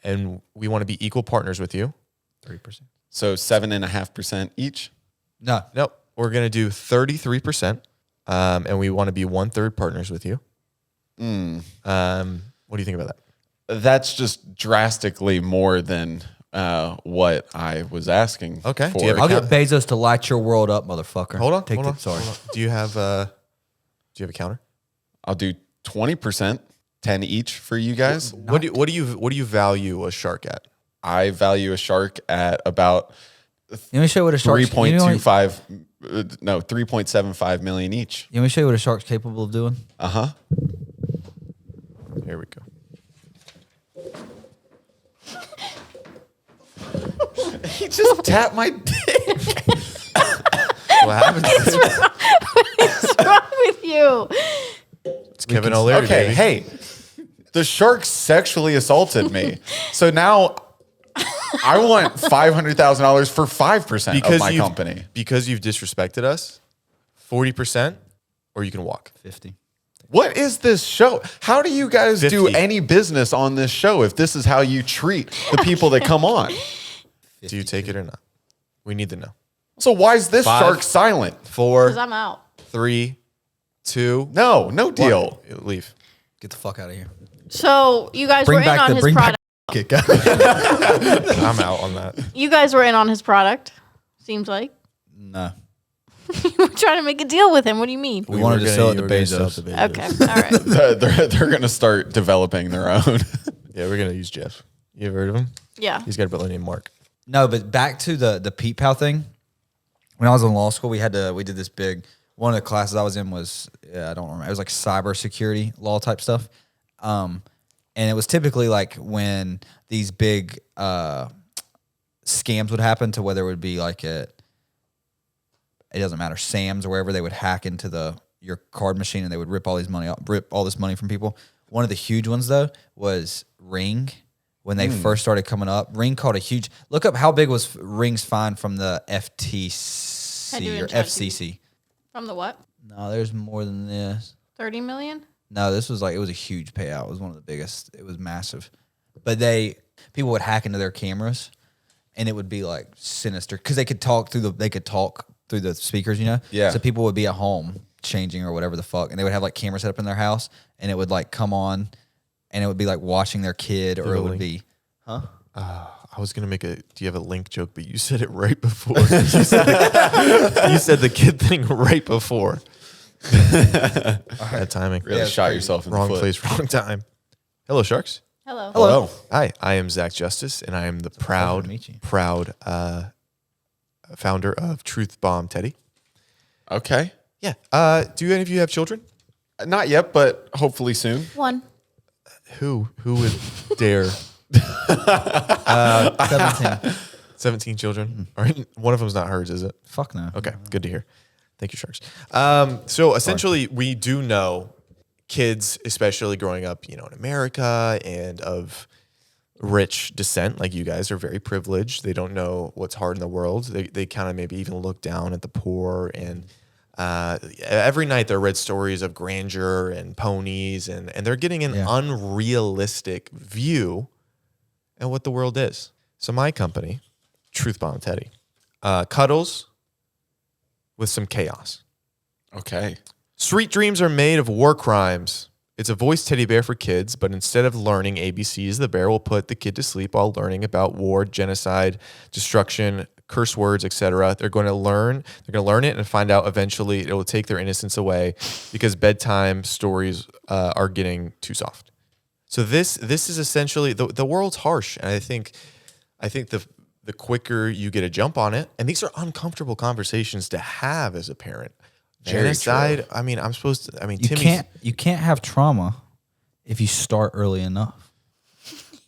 and we want to be equal partners with you. 3%. So 7.5% each. No, Nope, we're gonna do 33%, and we want to be 1/3 partners with you. What do you think about that? That's just drastically more than what I was asking. Okay. for. Do you have a I'll get Bezos to light your world up, motherfucker. Hold on. Take hold the, on. Sorry. Hold on. Do you have a counter? I'll do 20%, 10 each for you guys. What do you value a shark at? I value a shark at about Let me show you what a shark's 3.25, 3.75 million each. Let me show you what a shark's capable of doing. Uh-huh. Here we go. He just tapped my dick. What happened? What's wrong with you? It's Kevin O'Leary. Okay, baby. hey, the shark sexually assaulted me. So now I want $500,000 for 5% of my you've- company. Because you've disrespected us, 40%, or you can walk. 50. What is this show? How do you guys do 50. any business on this show if this is how you treat the people that come on? Do you take it or not? We need to know. So why is this 5. shark silent? 4, Because I'm out. 3, 2, No deal. 1. Leave. Get the fuck out of here. So you guys were in on his product. Kick. I'm out on that. You guys were in on his product. Seems like No. you were trying to make a deal with him. What do you mean? We wanted to sell it to Bezos. Okay, all right. They're going to start developing their own. Yeah, we're gonna use Jeff. You ever heard of him? Yeah. He's got a brother named Mark. No, but back to the Peep Pal thing. When I was in law school, we did this big. One of the classes I was in was I don't remember. It was like cybersecurity law type stuff, and it was typically like when these big scams would happen to whether it would be like it doesn't matter, Sam's or wherever, they would hack into your card machine and they would rip all this money from people. One of the huge ones though was Ring. When they first started coming up, Ring caught a huge. Look up how big was Ring's fine from the FTC or FCC. From the what? No, there's more than this. 30 million? No, this was it was a huge payout. It was one of the biggest. It was massive. But people would hack into their cameras, and it would be like sinister because they could talk through the speakers, you know. Yeah. So people would be at home changing or whatever the fuck, and they would have like cameras set up in their house, and it would like come on, and it would be like watching their kid, or it would be, I was gonna make a. Do you have a link joke? But you said it right before. you said the kid thing right before. Bad timing. Really shot yourself in Wrong the foot. place, wrong time. Hello, sharks. Hello. Hello. Hi, I am Zach Justice, and I am the proud founder of Truth Bomb Teddy. Okay. Yeah. Do any of you have children? Not yet, but hopefully soon. One. Who would dare? 17. 17 children. All right. One of them's not hers, is it? Fuck no. Okay, good to hear. Thank you, sharks. So essentially, we do know kids, especially growing up, in America and of rich descent, like you guys are very privileged. They don't know what's hard in the world. They kind of maybe even look down at the poor. And every night they're read stories of grandeur and ponies, and they're getting an unrealistic view at what the world is. So my company, Truth Bomb Teddy, cuddles with some chaos. Okay. Sweet dreams are made of war crimes. It's a voice teddy bear for kids, but instead of learning ABCs, the bear will put the kid to sleep while learning about war, genocide, destruction, curse words, etc. They're going to learn it and find out eventually it will take their innocence away because bedtime stories are getting too soft. So this is essentially the world's harsh, and I think the quicker you get a jump on it, and these are uncomfortable conversations to have as a parent. Genocide. I mean, You can't have trauma if you start early enough.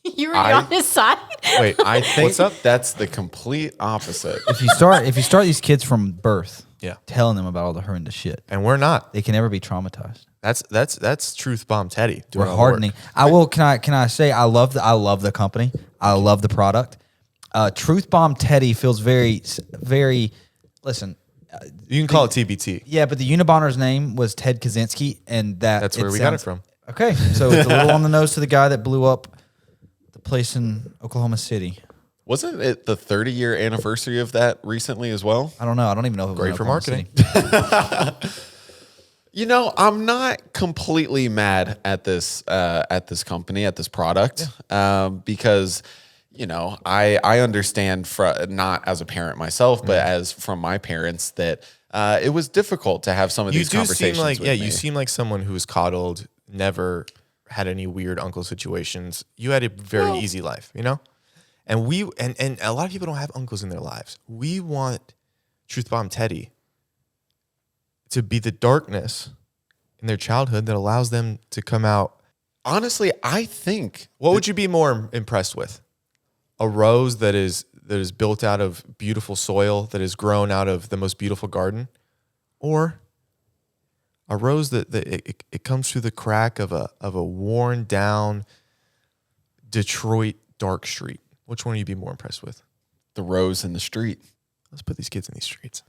You were on his side? Wait, I think that's the complete opposite. If you start these kids from birth, telling them about all the horrendous shit, and we're not, they can never be traumatized. That's Truth Bomb Teddy. We're hardening. Can I say I love the company. I love the product. Truth Bomb Teddy feels very, very. Listen, you can call it TBT. Yeah, but the Unabomber's name was Ted Kaczynski, and that's where we got it from. Okay, so it's a little on the nose to the guy that blew up the place in Oklahoma City. Wasn't it the 30-year anniversary of that recently as well? I don't know. I don't even know if it was Great in for Oklahoma marketing. City. I'm not completely mad at this company, at this product, because I understand not as a parent myself, but as from my parents that it was difficult to have some of these conversations. You seem like someone who was coddled, never had any weird uncle situations. You had a very easy life, and and a lot of people don't have uncles in their lives. We want Truth Bomb Teddy to be the darkness in their childhood that allows them to come out. Honestly, I think. What would you be more impressed with? A rose that is built out of beautiful soil, that is grown out of the most beautiful garden, or a rose that it comes through the crack of a worn down Detroit dark street? Which one would you be more impressed with? The rose in the street. Let's put these kids in these streets.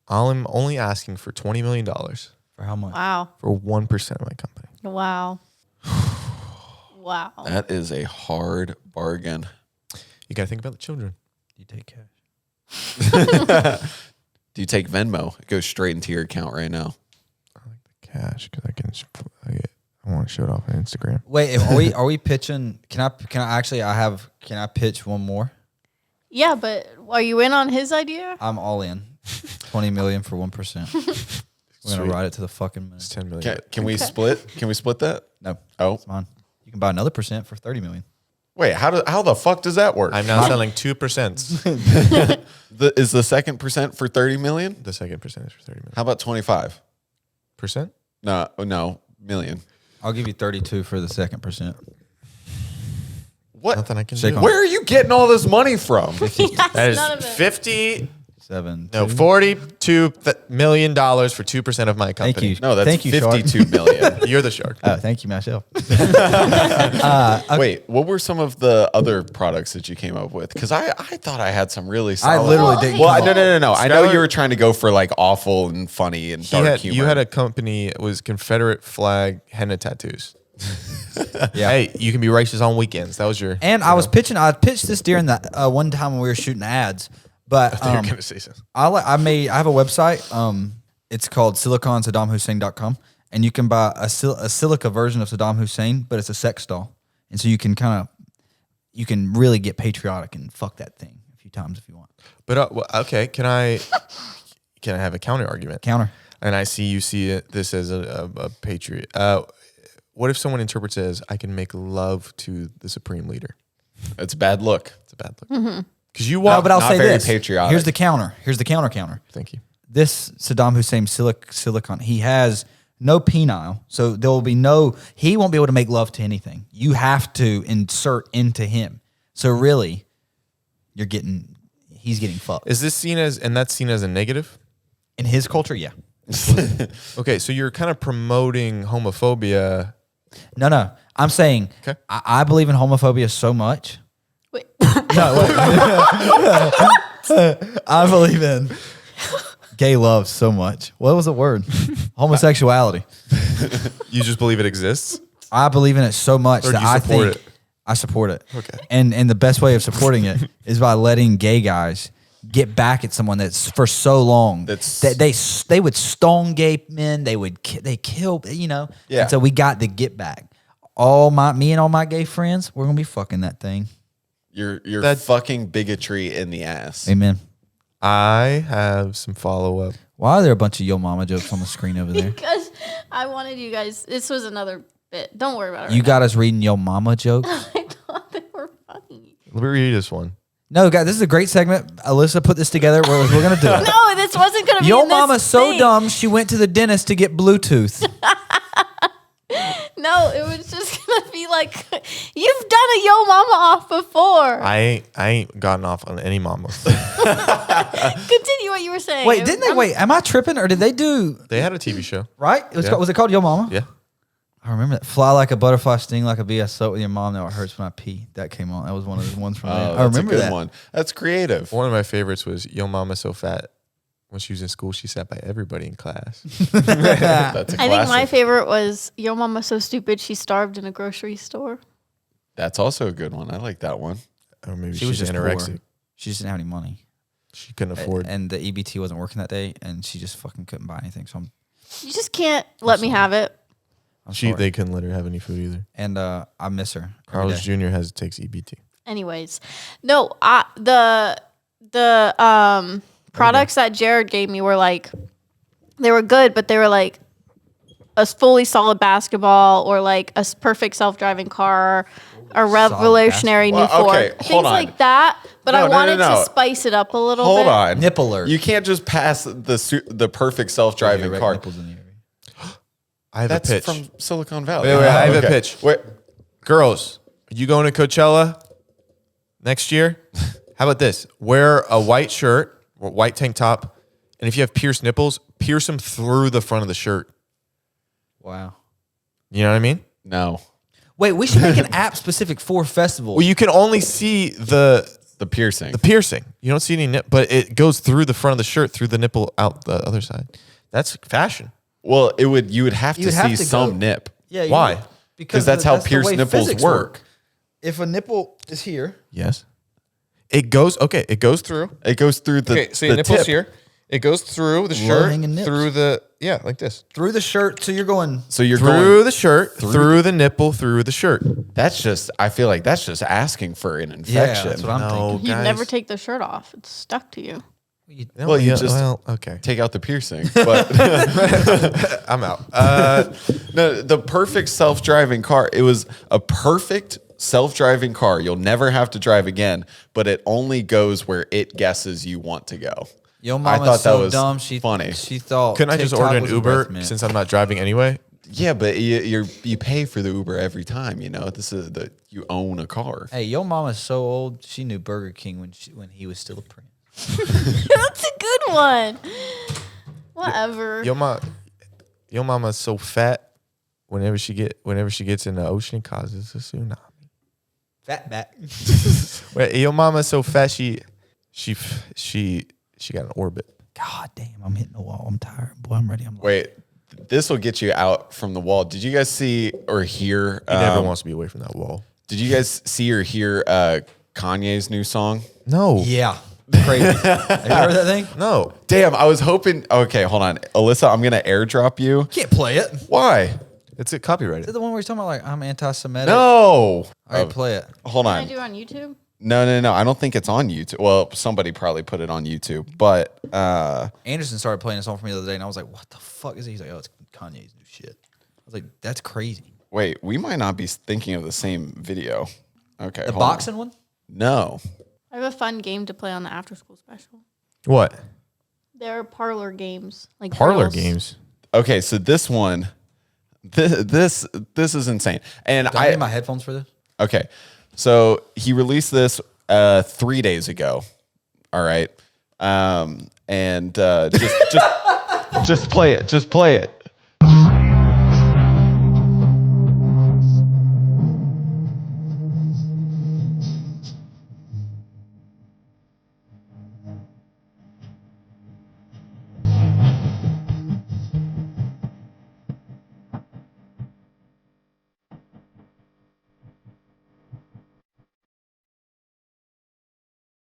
I'm only asking for $20 million. For how much? Wow. For 1% of my company. Wow. Wow. That is a hard bargain. You got to think about the children. Do you take cash? Do you take Venmo? It goes straight into your account right now. I like the cash because I want to show it off on Instagram. Wait, are we pitching? Can I pitch one more? Yeah, but are you in on his idea? I'm all in. 20 million for 1%. We're gonna ride it to the fucking moon. It's 10 million. Can we split? Can we split that? No. Oh, It's mine. You can buy another % for 30 million. wait. How the fuck does that work? I'm now selling 2%. Is the second percent for 30 million? The second percentage for 30 million. How about 25? Percent? No, million. I'll give you 32 for the second % What? Nothing I can Shake do. on. Where are you getting all this money from? That is None of it. 50. 7. No, $42 million for 2% of my company. Thank you. No, that's Thank you, Shark. 52 million. You're the shark. Oh, thank you, myself. Wait, what were some of the other products that you came up with? Because I thought I had some really solid. I literally didn't. Well, come up- no. I know Skylar- you were trying to go for like awful and funny and dark humor. You had a company, it was Confederate flag henna tattoos. Yeah. Hey, you can be racist on weekends. That was your. And I pitched this during the one time when we were shooting ads. But They're gonna say something. I have a website. It's called siliconsaddamhussein.com, and you can buy a silica version of Saddam Hussein, but it's a sex doll, and so you can really get patriotic and fuck that thing a few times if you want. But okay, can I have a counter argument? Counter. And I see this as a patriot. What if someone interprets it as I can make love to the supreme leader? It's a bad look. It's a bad look. Because you No, want. but I'll not say very this. patriotic. Here's the counter. Here's the counter. Thank you. This Saddam Hussein silicon, he has no penile, so there will be he won't be able to make love to anything. You have to insert into him. So really, he's getting fucked. Is this seen as, and that's seen as a negative? In his culture, yeah. Okay, so you're kind of promoting homophobia. No. I'm saying Okay. I believe in homophobia so much. Wait. No, wait. I believe in gay love so much. What was the word? Homosexuality. You just believe it exists? I believe in it so much Or do that you I support think it? I support it. Okay. And the best way of supporting it is by letting gay guys get back at someone that's for so long that they would stone gay men. They kill, Yeah. And so we got the get back. Me and all my gay friends, we're gonna be fucking that thing. You're That- fucking bigotry in the ass. Amen. I have some follow-up. Why are there a bunch of yo mama jokes on the screen over there? Because I wanted you guys. This was another bit. Don't worry about it. You got us reading yo mama jokes? I thought they were funny. Let me read this one. No, guys, this is a great segment. Alyssa put this together. We're gonna do it. No, this wasn't gonna be. Yo in this mama's so thing. dumb she went to the dentist to get Bluetooth. No, it was just gonna be like, you've done a yo mama off before. I ain't gotten off on any mama. Continue what you were saying. Wait, didn't they? Wait, am I tripping or did they do They had a TV show. right? It was Yeah. called, was it called Yo Mama? Yeah. I remember that. Fly like a butterfly, sting like a bee. I soak with your mom. Now it hurts when I pee. That came on. That was one of the ones from there. Oh, I that's remember a good that. one. That's creative. One of my favorites was Yo Mama So Fat. When she was in school, she sat by everybody in class. That's a I think my classic. favorite was Yo Mama So Stupid She Starved in a Grocery Store. That's also a good one. I like that one. Or maybe She was she's just anorexic. poor. She just didn't have any money. She couldn't afford. And the EBT wasn't working that day, and she just fucking couldn't buy anything. So You just can't let me have it. I'm sorry. They couldn't let her have any food either. And I miss her. every Carlos day. Jr. takes EBT. Anyways, no, the products that Jared gave me were like, they were good, but they were like a fully solid basketball or like a perfect self-driving car, a revolutionary new Well, okay, Ford, hold things on. like that. But No, I no, wanted no. to spice it up a little Hold bit. on. Nipple alert. You can't just pass the perfect self-driving Erect car. nipples in the area. I have That's a pitch. from Silicon Valley. Wait, I have a Okay. pitch. Wait, Girls, you going to Coachella next year? How about this? Wear a white shirt, or white tank top, and if you have pierced nipples, pierce them through the front of the shirt. Wow. You know what I mean? no. Wait, we should make an app specific for festivals. Well, you can only see the The piercing. piercing. You don't see any nip, but it goes through the front of the shirt, through the nipple, out the other side. That's fashion. Well, you would have to You'd have see to some go- nip. Yeah. you Why? would. Because that's how the pierced way nipples physics work. If a nipple is here, Yes. It goes, it goes through. It goes through the the tip. here. It goes through the Low-hanging nips. through the, like this. through the shirt, so you're going. So you're Through going. the shirt, through the nipple, through the shirt. That's just. I feel like that's just asking for an Yeah, infection. that's what I'm No, thinking. You'd guys. never take the shirt off. It's stuck to you. No, Well, you just- okay. Take out the piercing. But I'm out. no, the perfect self-driving car. It was a perfect self-driving car. You'll never have to drive again, but it only goes where it guesses you want to go. Yo, I mama's thought that so was dumb. funny. She thought. Couldn't I just TikTok order an was a Uber breath mint. since I'm not driving anyway? Yeah, but you pay for the Uber every time. You know, this is you own a car. Hey, yo, mama's so old. She knew Burger King when he was still a prince. That's a good one. Whatever. Your mama's so fat. Whenever she gets in the ocean, causes a tsunami. Fat back. Your mama's so fat she got an orbit. God damn, I'm hitting the wall. I'm tired. Boy, I'm ready. I'm Wait, this will get you out from the wall. Did you guys see or hear? He never wants to be away from that wall. Did you guys see or hear Kanye's new song? No. Yeah. Crazy. Have you heard that thing? No. Damn, I was hoping. Okay, hold on. Alyssa, I'm going to airdrop you. Can't play it. Why? It's a Is copyrighted. it the one where he's talking about like I'm anti-Semitic? No. All right, play it. Hold Can I on. do it on YouTube? No. I don't think it's on YouTube. Well, somebody probably put it on YouTube, but Anderson started playing a song for me the other day, and I was like, "What the fuck is it?" He's like, "Oh, it's Kanye's new shit." I was like, "That's crazy." wait, we might not be thinking of the same video. Okay. The hold on. boxing one? No. I have a fun game to play on the after school special. What? There are parlor games. Like Parlor girls. games. Okay, so this one, this is insane. And Do I need my headphones for this? okay, so he released this 3 days ago. All right, and just play it. Just play it.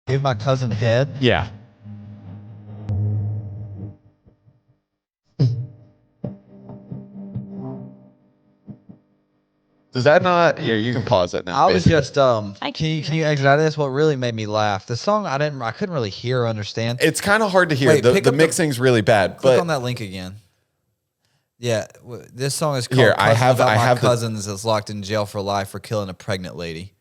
Give my cousin head. Yeah. Does that not? Here, you can pause it now. I was just I Can you exit out of this? What really made me laugh? The song I couldn't really hear or understand. It's kind of hard to hear. Wait, the pick the up the- mixing's really bad. Click But on that link again. Yeah, this song is called Here, I have my the- cousins that's locked in jail for life for killing a pregnant lady.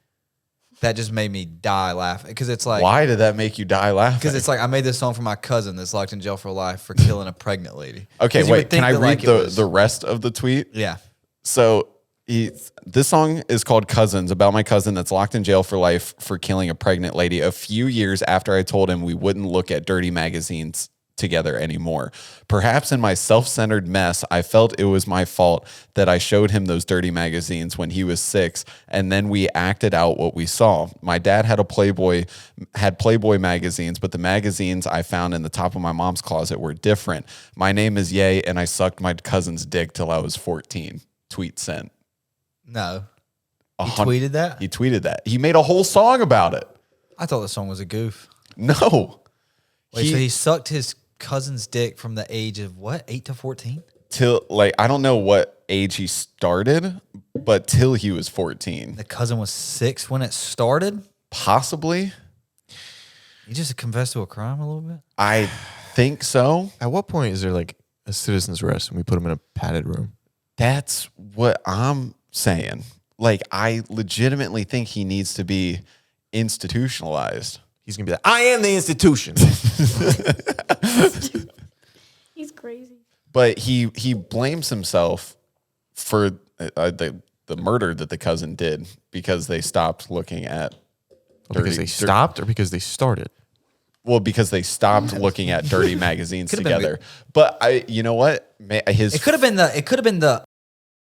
That just made me die laughing because it's like why did that make you die laughing? because it's like I made this song for my cousin that's locked in jail for life for killing a pregnant lady. Okay, 'Cause you would wait. Can think I that, read like, it the was- the rest of the tweet? Yeah. So this song is called Cousins, about my cousin that's locked in jail for life for killing a pregnant lady a few years after I told him we wouldn't look at dirty magazines together anymore. Perhaps in my self-centered mess, I felt it was my fault that I showed him those dirty magazines when he was 6, and then we acted out what we saw. My dad had Playboy magazines, but the magazines I found in the top of my mom's closet were different. My name is Ye, and I sucked my cousin's dick till I was 14. Tweet sent. No. A He hun- tweeted that? He tweeted that. He made a whole song about it. I thought the song was a goof. No. Wait, so he sucked his cousin's dick from the age of what? 8 to 14? Till like I don't know what age he started, but till he was 14. The cousin was 6 when it started? Possibly. He just confessed to a crime a little bit? I think so. At what point is there like a citizen's arrest and we put him in a padded room? That's what I'm saying. Like I legitimately think he needs to be institutionalized. He's gonna be like, I am the institution. He's crazy. But he blames himself for the murder that the cousin did because they stopped looking at Because they stopped or because they started? Well, because they stopped looking at dirty magazines Could've been together. But you know what? It could have been the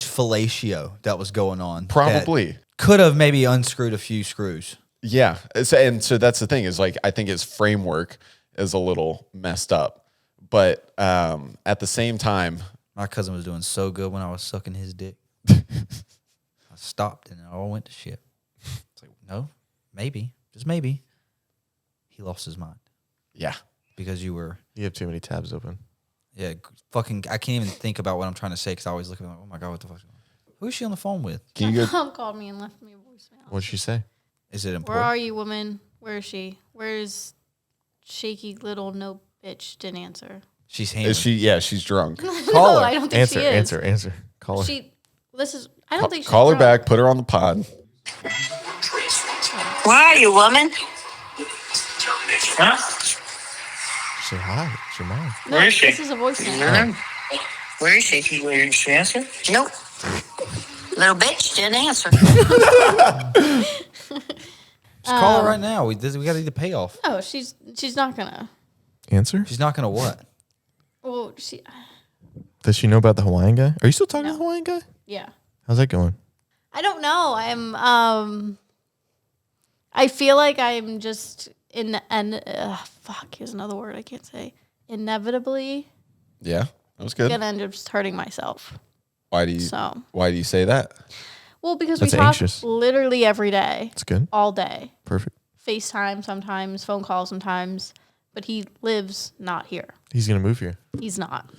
fellatio that was going on. Probably. Could have maybe unscrewed a few screws. Yeah. So that's the thing is like, I think his framework is a little messed up, but at the same time, My cousin was doing so good when I was sucking his dick. I stopped and it all went to shit. It's like, no, maybe, just maybe. He lost his mind yeah. because you were, You have too many tabs open. yeah, fucking, I can't even think about what I'm trying to say because I always look at him like, oh my God, what the fuck's going on? Who is she on the phone with? Can you My go? mom called me and left me a voicemail. What'd she say? Is it Where important? are you, woman? Where is she? Where's shaky little no bitch? Didn't answer. She's hammered. Is she? Yeah, she's drunk. Call No, her. I don't think she is. Answer. Call her. I don't think she's Call her drunk. back. Put her on the pod. Where are you, woman? Huh? Say hi. It's your mom. No, Where is she? this is a voicemail. Where is she? Will she answer? Nope. Little bitch didn't answer. Just call her right now. We got to do the payoff. No, she's not gonna. Answer? She's not going to what? Well, Does she know about the Hawaiian guy? Are you still talking to No. the Hawaiian guy? yeah. How's that going? I don't know. I feel like I'm just fuck. Here's another word I can't say. Inevitably Yeah, that was good. gonna end up just hurting myself. Why do you? So, Why do you say that? well, because That's we talk anxious. literally every day, It's good. all day, Perfect. FaceTime sometimes, phone calls sometimes, but he lives not here. He's gonna move here. He's not.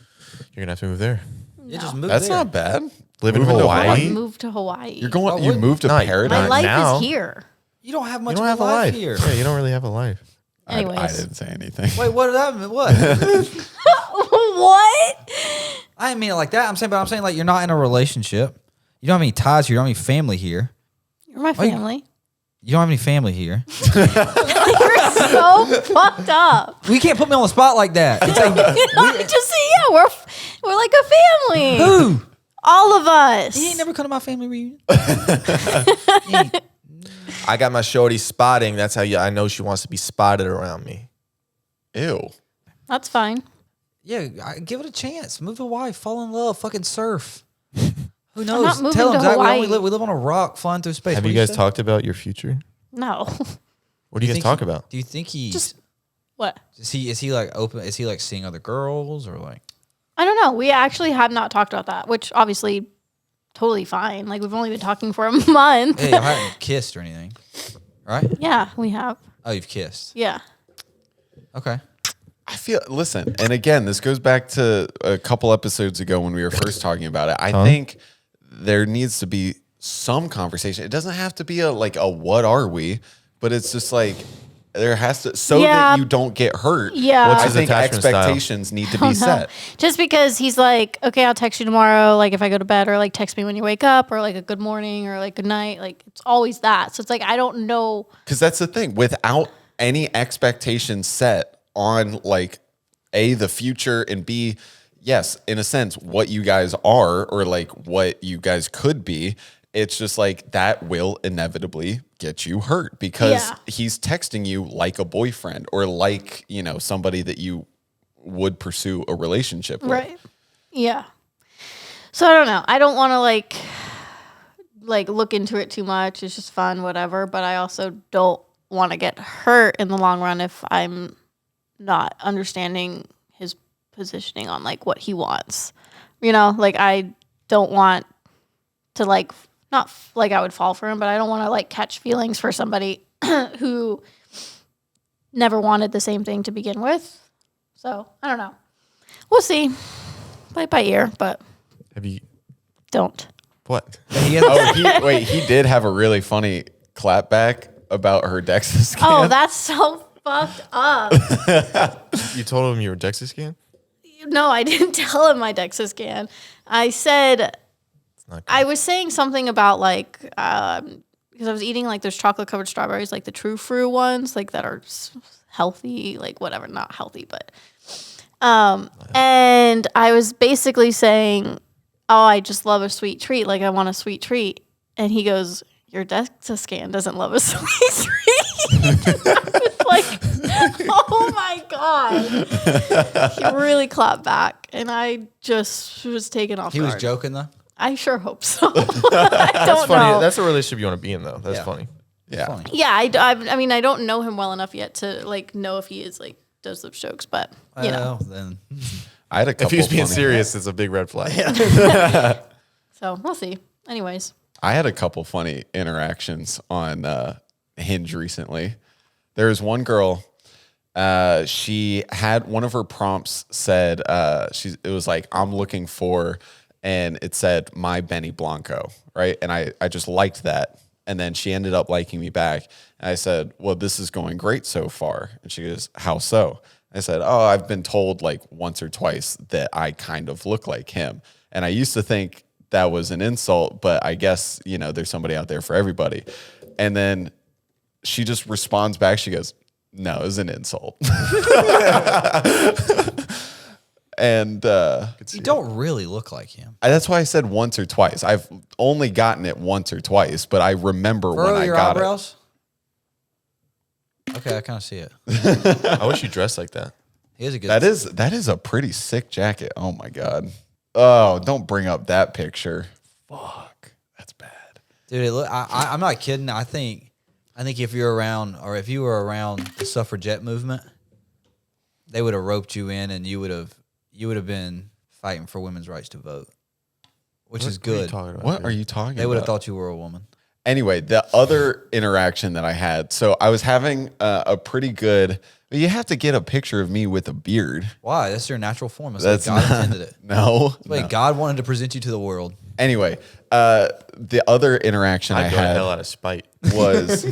You're gonna have to move there. You just move That's there. not bad. Live in Moving to Hawaii. Hawaii? Move to Hawaii. You're going. Why You wouldn't- moved to Not- paradise. My life now. is here. You don't have You much don't of have a a life life. here. Yeah, you don't really have a life. Anyways. I didn't say anything. Wait, what did that mean? What? What? I didn't mean it like that. I'm saying like you're not in a relationship. You don't have any ties here. You don't have any family here. You're my family. You don't have any family here. You're so fucked up. We can't put me on the spot like that. It's like, I just say, we're like a family. who? All of us. You ain't never come to my family reunion. I got my shorty spotting. That's how I know she wants to be spotted around me. Ew. That's fine. Yeah, give it a chance. Move to Hawaii. Fall in love. Fucking surf. Who knows? not moving Tell to him, Zach, Hawaii. we live on a rock flying through space. Have What you do guys say? talked about your future? No. What do you guys think talk he- about? Do you think he's Just what? is he like open? Is he like seeing other girls or like? I don't know. We actually have not talked about that, which obviously totally fine. Like we've only been talking for a month. Hey, I haven't kissed or anything, right? Yeah, we have. Oh, you've kissed. Yeah. Okay. I feel. Listen, and again, this goes back to a couple episodes ago when we were first talking about it. I think there needs to be some conversation. It doesn't have to be a what are we, but it's just like there has to Yeah. that you don't get hurt. Yeah. What's I his think attachment style? expectations need to be set. Just because he's like, okay, I'll text you tomorrow, like if I go to bed, or like text me when you wake up, or like a good morning, or like good night. Like it's always that. So it's like I don't know. Because that's the thing. Without any expectations set on like A, the future, and B, yes, in a sense, what you guys are or like what you guys could be, it's just like that will inevitably get you hurt because Yeah. he's texting you like a boyfriend or like, somebody that you would pursue a relationship with. Right. Yeah. So I don't know. I don't want to like look into it too much. It's just fun, whatever. But I also don't want to get hurt in the long run if I'm not understanding his positioning on like what he wants. Like I don't want to like not like I would fall for him, but I don't want to like catch feelings for somebody who never wanted the same thing to begin with. So I don't know. We'll see. Play it by ear, but Have you don't. what? He did have a really funny clapback about her DEXA scan. Oh, that's so fucked up. You told him you were DEXA scan? No, I didn't tell him my DEXA scan. I said It's not good. I was saying something about like because I was eating like those chocolate covered strawberries, like the True Fruit ones, like that are healthy, like whatever, not healthy, but and I was basically saying, "Oh, I just love a sweet treat. Like I want a sweet treat." And he goes, "Your DEXA scan doesn't love a sweet treat." I was like, "Oh my god!" He really clapped back, and I just was taken off. He was guard. joking though. I sure hope so. I That's don't funny. know. That's a relationship you want to be in, though. That's Yeah. funny. Yeah. Funny. Yeah, I mean, I don't know him well enough yet to like know if he is like does those jokes, but you know. Well, then I had a couple If he's being funny- serious, it's a big red flag. So we'll see. Anyways, I had a couple funny interactions on Hinge recently. There was one girl. She had one of her prompts said it was like I'm looking for, and it said my Benny Blanco, right? And I just liked that, and then she ended up liking me back. And I said, "Well, this is going great so far." And she goes, "How so?" I said, "Oh, I've been told like once or twice that I kind of look like him, and I used to think that was an insult, but I guess, there's somebody out there for everybody." And then she just responds back. She goes, "No, it was an insult." And you don't really look like him. that's why I said once or twice. I've only gotten it once or twice, but I remember when Furrow I your got eyebrows. Okay, I kind of see it. I wish you dressed like that. He is a it. good. That is a pretty sick jacket. Oh my God. Oh, don't bring up that picture. Fuck. That's bad. Dude, I'm not kidding. I think if you were around the suffragette movement, they would have roped you in, and you would have been fighting for women's rights to vote, which is What are you good. talking about, What dude? are you talking They would have about? thought you were a woman. Anyway, the other interaction that I had, so I was having a pretty good. You have to get a picture of me with a beard. Why? That's your natural form. That's That's God not- intended it. No, That's the way no. God wanted to present you to the world. Anyway, the other interaction I I'd go to had hell out of spite. was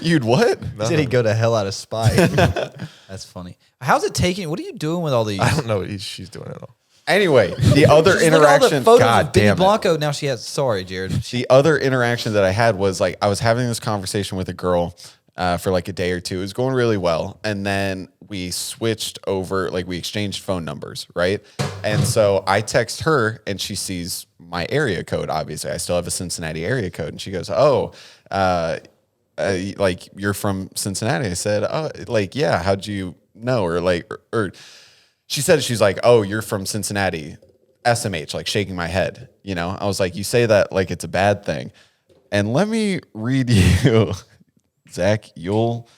you'd what? He said he'd go to hell out of spite. That's funny. How's it taking? What are you doing with all these? I don't know what she's doing at all. Anyway, the other Just look at all the interaction. photos God of Benny damn it. Blanco. Now she has. Sorry, Jared. The other interaction that I had was like I was having this conversation with a girl for like a day or two. It was going really well, and then we switched over, like we exchanged phone numbers, right? And so I text her, and she sees my area code. Obviously, I still have a Cincinnati area code, and she goes, "Oh, like you're from Cincinnati?" I said, "Oh, like yeah. How'd you know?" Or like, or she said, she's like, "Oh, you're from Cincinnati." SMH, like shaking my head. You know, I was like, "You say that like it's a bad thing." And let me read you, Zach, you'll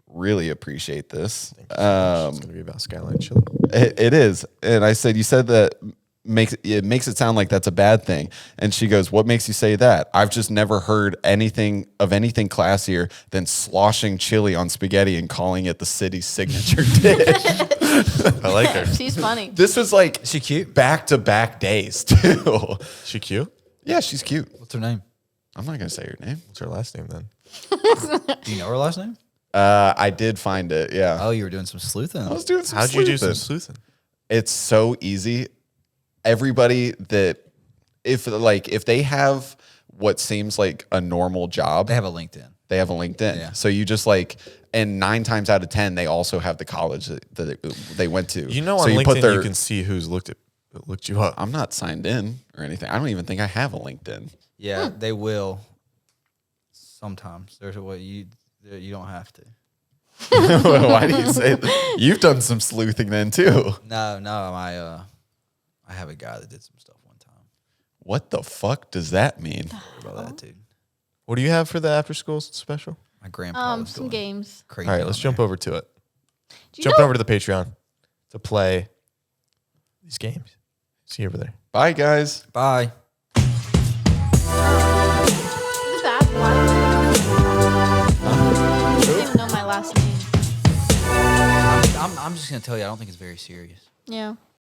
really appreciate this. It's going to be about Skyline Chili. It is. And I said, "You said that it makes it sound like that's a bad thing." And she goes, "What makes you say that? I've just never heard anything classier than sloshing chili on spaghetti and calling it the city's signature dish." I like her. She's funny. This was like Is she cute? back-to-back days too. She cute? Yeah, she's cute. What's her name? I'm not gonna say her name. What's her last name then? Do you know her last name? I did find it. Yeah, Oh, you were doing some sleuthing. I was doing some. How'd you do sleuthing. some sleuthing? It's so easy. Everybody that if they have what seems like a normal job, They have a LinkedIn. they have a LinkedIn. Yeah. So you just like, and 9 times out of 10, they also have the college that they went to. You know, so on you LinkedIn, you can see who's looked you up. I'm not signed in or anything. I don't even think I have a LinkedIn. Yeah, they will. Sometimes there's a way you don't have to. Why do you say that? You've done some sleuthing then too. No, I have a guy that did some stuff one time. What the fuck does that mean? Sorry about that, dude. What do you have for the after school special? My grandpa was Some going games. crazy. All right, let's on jump there. over to it. Do you Jump know- over to the Patreon to play these games. See you over there. Bye, guys. Bye. Who's that one? I don't even know my last name. I'm just gonna tell you, I don't think it's very serious. Yeah.